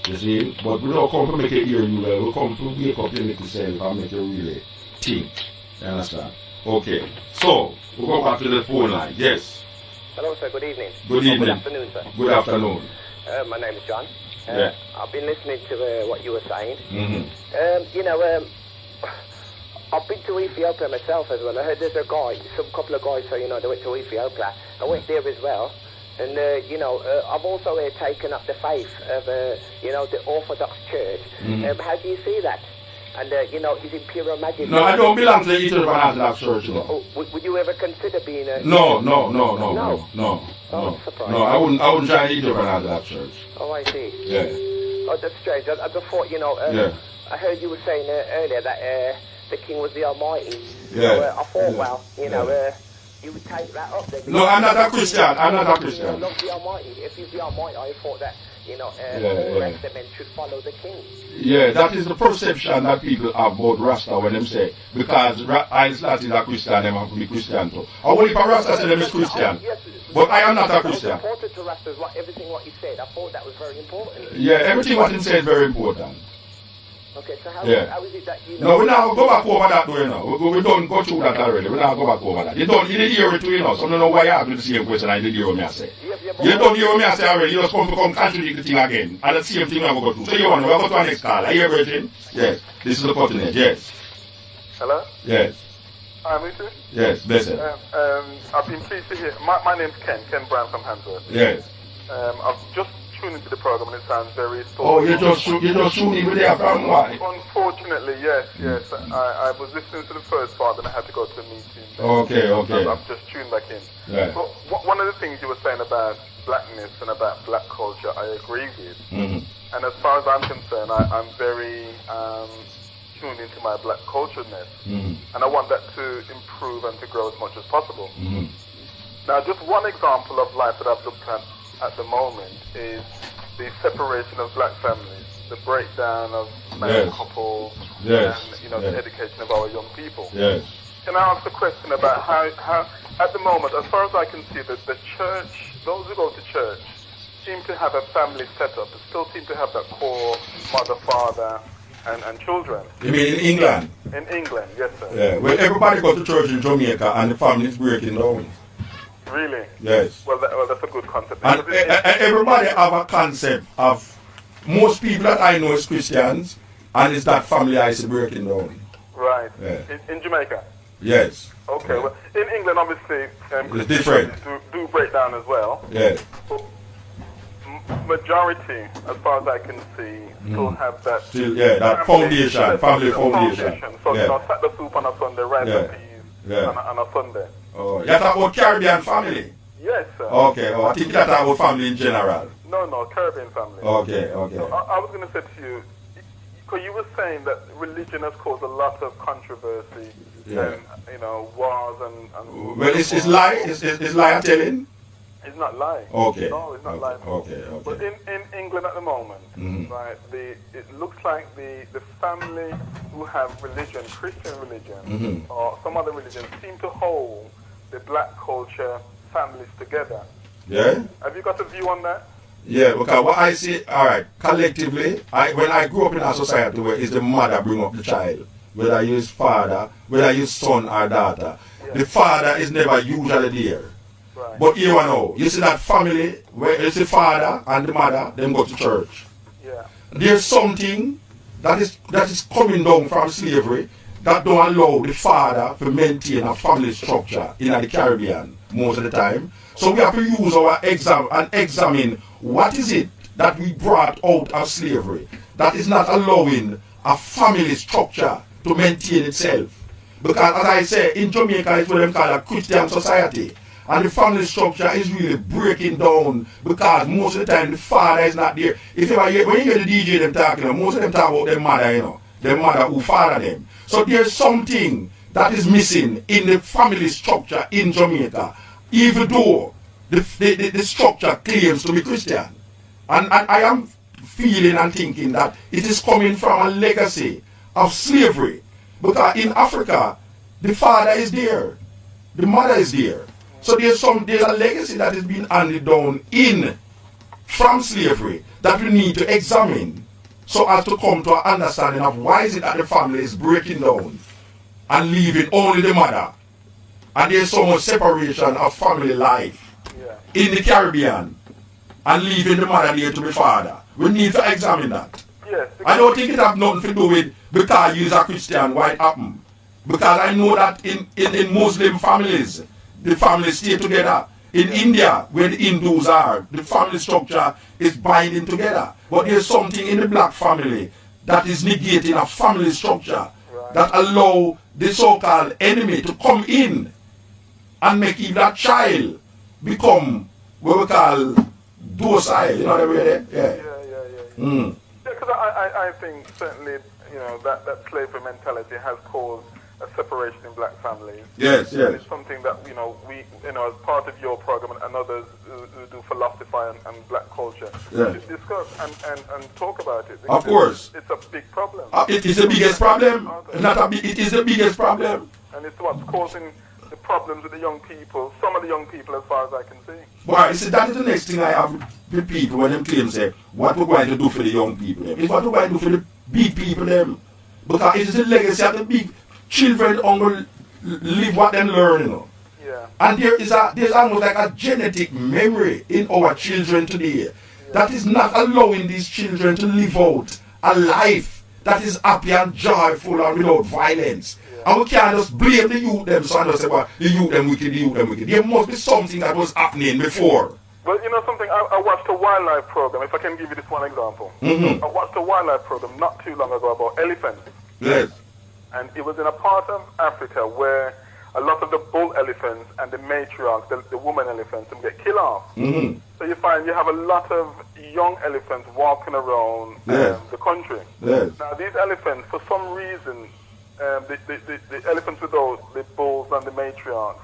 You see? But we don't come to make you hear you well, we come to wake up your little self and make you really think. You understand? Okay. So, we'll go back to the phone line. Yes. Hello, sir. Good evening. Good evening. Good afternoon, sir. Good afternoon. My name is John. Yeah. I've been listening to what you were saying. Mm-hmm. You know, I've been to Ethiopia myself as well. I heard there's a guy, some couple of guys, so you know, they went to Ethiopia. I went there as well. And, you know, I've also taken up the faith of, you know, the Orthodox Church. Mm-hmm. How do you see that? And, you know, is Imperial Majesty... No, I don't belong to the Ethiopian Orthodox Church, no. Would you ever consider being a... No. Oh, surprised. No, I wouldn't join the Ethiopian Orthodox Church. Oh, I see. Yeah. Oh, that's strange. I just thought, you know, I heard you were saying earlier that the King was the Almighty. Yeah. So, I thought, well, you know, you would take that up then. No, I'm not a Christian. I'm not a Christian. Love the Almighty. If you're the Almighty, I thought that, all rest of men should follow the king. Yeah, that is the perception that people have about Rasta when them say, because I is a Christian, them have to be Christian too. I only for Rasta say them is Christian. But I am not a Christian. I was important to Rasta, everything what he said. I thought that was very important. Yeah, everything what he said is very important. Okay, so how is it that you know? No, we now go back over that though, We don't go through that already. We now go back over that. You didn't hear it too, So I don't know why you asked me the same question. I didn't hear what I say. You don't hear what I say already. You just come to contradict the thing again. And the same thing we go through. So you want to go to our next call. Are you everything? Yes. This is the continent. Yes. Hello? Yes. Hi, Mr. Yes, blessed. I've been pleased to hear. My name's Ken Brown from Handsworth. Yes. I've just tuned into the program and it sounds very thoughtful. Oh, you just tuned in with there from what? Unfortunately, yes. I was listening to the first part and I had to go to a meeting. Okay. I've just tuned back in. Yeah. But one of the things you were saying about blackness and about black culture, I agree with. And as far as I'm concerned, I'm very tuned into my black cultureness. And I want that to improve and to grow as much as possible. Now, just one example of life that I've looked at the moment is the separation of black families, the breakdown of married couples, and the education of our young people. Can I ask a question about how at the moment, as far as I can see, that the church, those who go to church, seem to have a family setup, still seem to have that core mother, father, and children. You mean in England? In England, yes, sir. Yeah, well, everybody goes to church in Jamaica and the family is breaking down. Really? Yes. Well, that's a good concept. And everybody have a concept of, most people that I know is Christians, and it's that family is breaking down. Right. Yeah. In Jamaica? Yes. Okay, well, in England, obviously, it's different. Do break down as well. Yeah. But majority, as far as I can see, still have that. That foundation, family foundation. So, set the soup on a Sunday, rice and peas on a Sunday. Oh, you're talking about Caribbean family? Yes, sir. Okay, I think you're talking about family in general. No, Caribbean family. Okay. So I was going to say to you, because you were saying that religion has caused a lot of controversy and, wars and well, it's lie? It's lie telling? It's not lying. Okay. No, it's not lying. Okay. But in England at the moment, right, it looks like the family who have religion, Christian religion, or some other religion, seem to hold the black culture families together. Yeah? Have you got a view on that? Yeah, because what I see, alright, collectively, when I grew up in a society where it's the mother bring up the child, whether you is father, whether you son or daughter, the father is never usually there. Right. But here now, you see that family where it's the father and the mother, them go to church. Yeah. There's something that is coming down from slavery that don't allow the father to maintain a family structure in the Caribbean most of the time. So we have to use our examine what is it that we brought out of slavery that is not allowing a family structure to maintain itself. Because as I say, in Jamaica it's what they call a Christian society. And the family structure is really breaking down because most of the time the father is not there. If you hear, when you hear the DJ them talking, most of them talk about their mother, their mother who father them. So there's something that is missing in the family structure in Jamaica, even though the structure claims to be Christian. And I am feeling and thinking that it is coming from a legacy of slavery. Because in Africa, the father is there, the mother is there. So there's a legacy that is being handed down from slavery that we need to examine so as to come to an understanding of why is it that the family is breaking down and leaving only the mother. And there's so much separation of family life in the Caribbean and leaving the mother there to be father. We need to examine that. Yes, I don't think it has nothing to do with because you are a Christian, why it happened. Because I know that in Muslim families, the families stay together. In India, where the Hindus are, the family structure is binding together. But there's something in the black family that is negating a family structure that allow the so-called enemy to come in and make even that child become what we call docile. You know what I mean? Yeah, because I think certainly, that slavery mentality has caused a separation in black families. Yes, yes. And it's something that, we, as part of your program and others who do philosophy and black culture, should discuss and talk about it. Of course. It's a big problem. It is the biggest problem. It is the biggest problem. And it's what's causing the problems with the young people, some of the young people, as far as I can see. Well, you see, that is the next thing I have with people when them claim, say, what we're going to do for the young people. It's what we're going to do for the big people, them. Because it is the legacy of the big children only live what them learn, Yeah. And there's almost like a genetic memory in our children today that is not allowing these children to live out a life that is happy and joyful and without violence. And we can't just blame the youth them, so I just say, well, the youth them wicked, the youth them wicked. There must be something that was happening before. Well, you know something, I watched a wildlife program, if I can give you this one example. I watched a wildlife program not too long ago about elephants. Yes. And it was in a part of Africa where a lot of the bull elephants and the matriarchs, the woman elephants, them get killed off. So you find you have a lot of young elephants walking around the country. Yes. Now these elephants, for some reason, the elephants with the bulls and the matriarchs,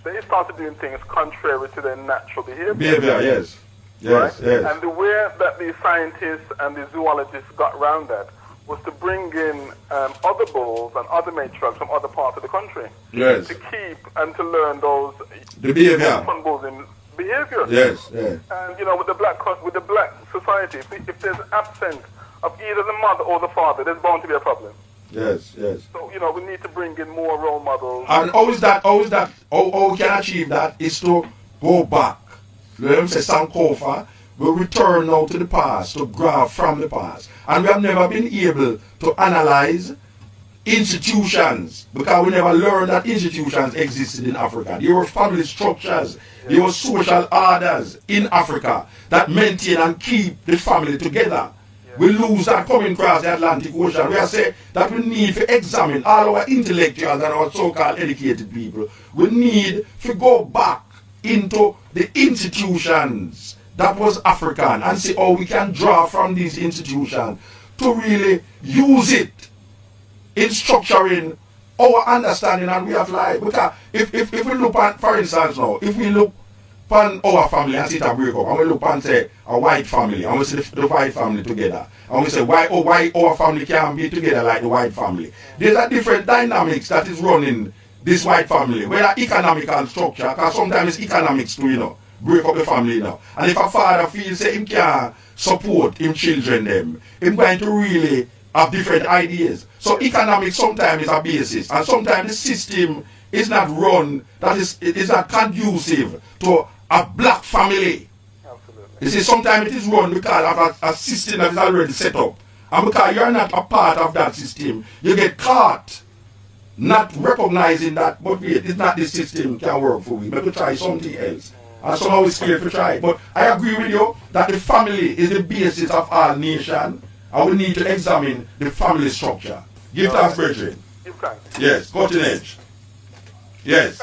they started doing things contrary to their natural behavior. Yes. Yes, right? yes. And the way that the scientists and the zoologists got around that was to bring in other bulls and other matriarchs from other parts of the country. Yes. To keep and to learn those the behavior. bulls in behavior. Yes, yes. And with the black society, if there's absence of either the mother or the father, there's bound to be a problem. Yes, yes. So, we need to bring in more role models. And how we can achieve that is to go back. Let me say Sankofa, we return now to the past, to grab from the past. And we have never been able to analyze institutions because we never learned that institutions existed in Africa. There were family structures, there were social orders in Africa that maintain and keep the family together. We lose that coming across the Atlantic Ocean. We are saying that we need to examine all our intellectuals and our so-called educated people. We need to go back into the institutions that was African and see how we can draw from these institutions to really use it in structuring our understanding and way of life. Because if we look at, for instance now, if we look upon our family and see it a break up, and we look upon, say, a white family, and we see the white family together, and we say, why our family can't be together like the white family? There's a different dynamics that is running this white family, whether economical structure, because sometimes it's economics too, break up the family now. And if a father feels that he can't support his children, them, he's going to really have different ideas. So economics sometimes is a basis, and sometimes the system is not run, it is not conducive to a black family. Absolutely. You see, sometimes it is run because of a system that is already set up. And because you're not a part of that system, you get caught not recognizing that, but wait, it's not this system can work for me. But to try something else. And somehow it's clear to try. But I agree with you that the family is the basis of our nation, and we need to examine the family structure. Give thanks, brethren. Give thanks. Yes, cutting edge. Yes.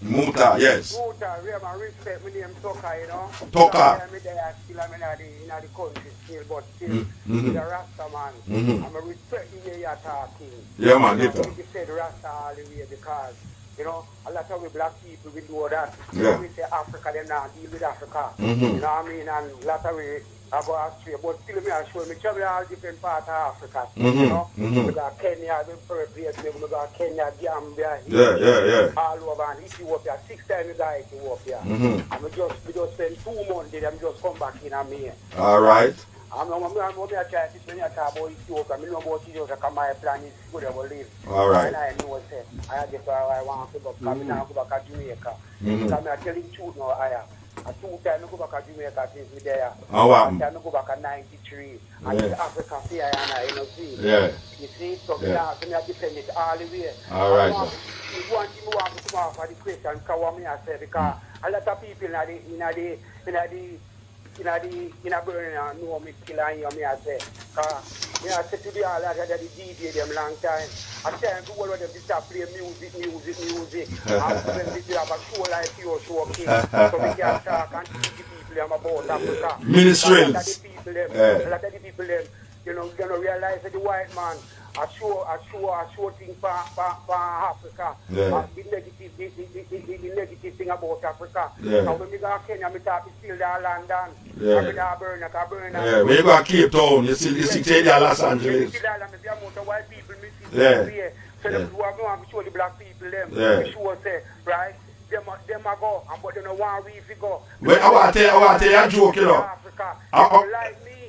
Muta, yes. Muta, we have a respect, my name Toka, Toka. I'm in the country still, but still, the Rasta man. I'm a respect the way you're talking. Yeah, man, get that. You said Rasta all the way because, a lot of we black people, we do that. Yeah. We say Africa, they not deal with Africa. Mhm. You know what I mean? And a lot of we I go astray, but still me I show me travel all different parts of Africa. We got Kenya, the first place, we got Kenya, Gambia, all over, and Ethiopia, 6 times we got Ethiopia. And we just spend 2 months there, and just come back in and me. All right. I'm trying to when you talk about Ethiopia, I know about Ethiopia, because my plan is where I will live. All right. And I know, say, I just I want to go, because I now go back to Jamaica. Because I'm telling you truth now, I have. 2 times I go back to Jamaica since we there. Oh, wow. 1 time I go back at 93. And it's Africa here, and I see. Yeah. You see, so I defend it all the way. All right. One thing we want to come off of the question, because I say, because a lot of people in a burning know me kill and hear me I say. I said to the all that the DJ them long time. I tell them to them to start playing music. And when they have a show like your show, okay. So we can talk and teach the people them about Africa. Ministries. A lot of the people them, going to realize that the white man show thing for Africa. Yeah. The negative thing about Africa. Yeah. And when we go to Kenya, we talk still there London. Yeah. And we go to Burn. Yeah, when you go to Cape Town, you see there Los Angeles. White people Yeah. So them who are going to show the black people them. Yeah. We sure say, right? Them a go, but they don't want we to go. Well, I want to tell you a joke, you know.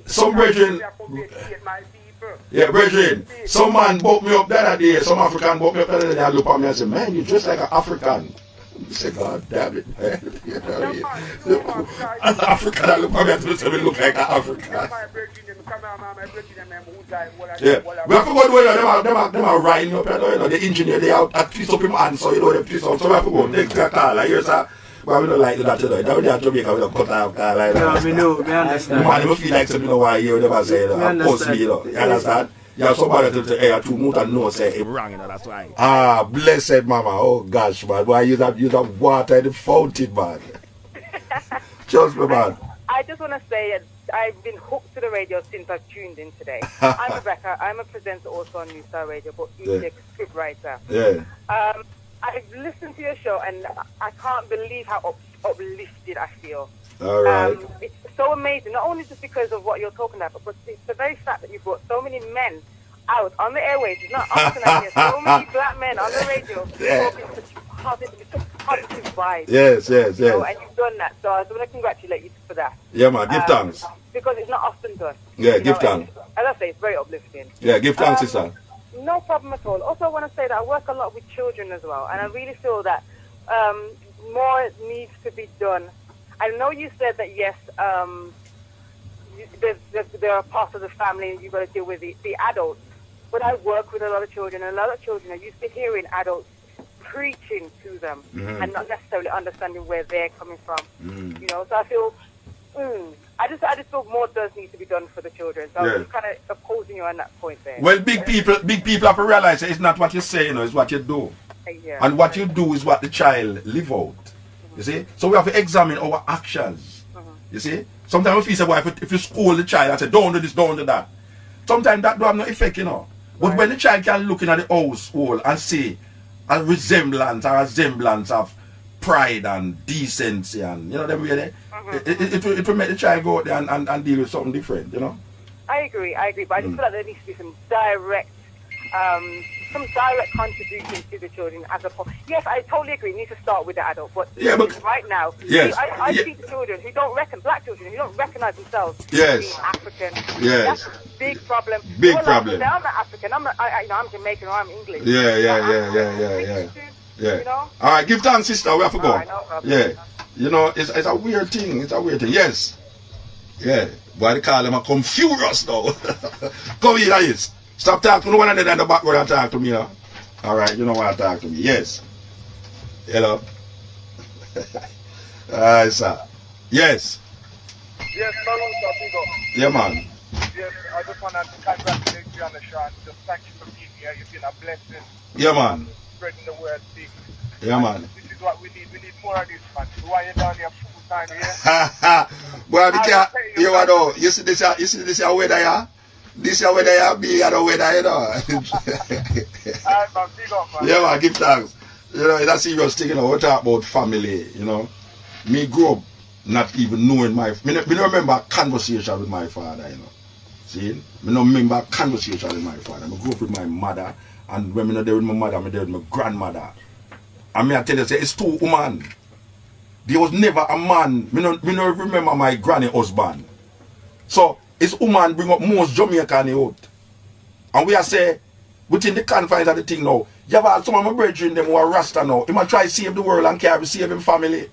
Some brethren, yeah, brethren, some man woke me up the other day, some African woke me up the other day and look at me and say, man, you dress like an African. I say, God damn it, man. You know, an African, I look at me and say, look like an African. Yeah, we have to go to them are riding up, you know, the engineer, they out at twist up him hand, so you know, they twist up, so we have to go, they take a car, like, here's a, but we don't like that, you know, that we have Jamaica, we don't cut off car like that. No, we know, we understand. Man, if you feel like something, you know, why you never say, you know, post me, you know, you understand? You have somebody to say, hey, two moot and no say, him wrong, you know, that's why. Ah, blessed mama, oh gosh, man, why you have water in the fountain, man. Trust me, man. I just want to say that I've been hooked to the radio since I tuned in today. I'm Rebecca. I'm a presenter also on New Star Radio, but music script writer. Yeah. I've listened to your show and I can't believe how uplifted I feel. All right. It's so amazing, not only just because of what you're talking about, but it's the very fact that you brought so many men out on the airwaves. It's not often I hear so many black men on the radio talking such positive vibes. Yes. You know, and you've done that, so I want to congratulate you for that. Yeah, man, give thanks. Because it's not often done. Yeah, give thanks. As I say, it's very uplifting. Yeah, give thanks, sister. No problem at all. Also, I want to say that I work a lot with children as well, and I really feel that more needs to be done. I know you said that, yes, there are parts of the family and you've got to deal with the adults, but I work with a lot of children, and a lot of children are used to hearing adults preaching to them and not necessarily understanding where they're coming from. You know, so I feel, I just feel more does need to be done for the children. So I'm kind of opposing you on that point there. Well, big people have to realize that it's not what you say, you know, it's what you do. And what you do is what the child live out. You see? So we have to examine our actions. You see? Sometimes we feel say, well, if you scold the child and say, don't do this, don't do that. Sometimes that don't have no effect, you know. But when the child can look in at the household and see a resemblance or a semblance of pride and decency and, you know, them really, it will make the child go out there and deal with something different, you know. I agree. But I just feel like there needs to be some direct contribution to the children as a yes, I totally agree. You need to start with the adult, but right now, I see the children who don't black children who don't recognize themselves as being African. That's a big problem. Big problem. I'm not African. I'm Jamaican or I'm English. Yeah. You know? All right, give thanks, sister. We have to go. Right, no problem. You know, it's a weird thing. Yes. Yeah. Why they call them a come furious now? Come here, guys. Stop talking to one another in the background and talk to me, huh? Alright, you know why to talk to me. Yes. Hello. Alright, sir. Yes. Yes, yeah, man. Yes, I just want to congratulate you on the show and just thank you for being here. You've been a blessing. Yeah, man. Spreading the word big. Yeah, man. This is what we need. We need more of this, man. Why you down here full time here? Boy, you know, you see this weather here? This is whether you be or whether you know. Yeah, man, give thanks. You know, it's a serious thing, you know, we talk about family, you know. Me grew up not even knowing me don't remember a conversation with my father, you know. See? Me don't remember a conversation with my father. I grew up with my mother, and when I'm not there with my mother, I'm there with my grandmother. And me I tell you, say, it's two women. There was never a man. Me don't remember my granny husband. So, it's woman bring up most Jamaican out. And we are say, within the confines of the thing now, you have some of my brethren them who are Rasta now. He might try to save the world and carry save him family.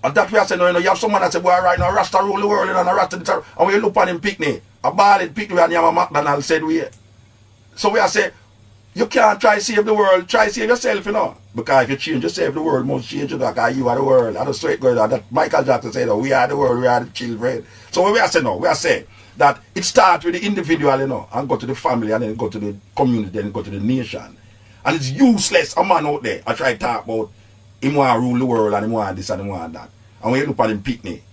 And that we are saying, no, you know, you have someone that say, boy, right now, Rasta rule the world, and Rasta, and when you look on him picnic, a ball in picnic and you have a McDonald's said we. So we are saying, you can't try to save the world, try to save yourself, you know. Because if you change yourself, the world must change you, because you are the world. And that's straight going on. That Michael Jackson said, we are the world, we are the children. So what we are saying now, we are saying that it starts with the individual, you know, and go to the family, and then go to the community, then go to the nation. And it's useless, a man out there, I try to talk about him want to rule the world, and him want this, and him want that. And when you look at him picnic,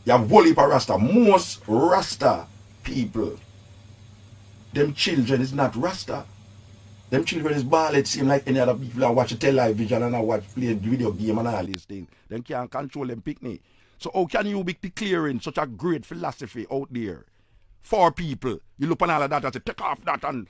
you have whole heap of Rasta. Most Rasta people them children is not Rasta. Them children is ballad same like any other people that watch a television and I watch play video game and all these things. Them can't control them picnic. So how can you be declaring such a great philosophy out there for people? You look on all of that and say, take off that and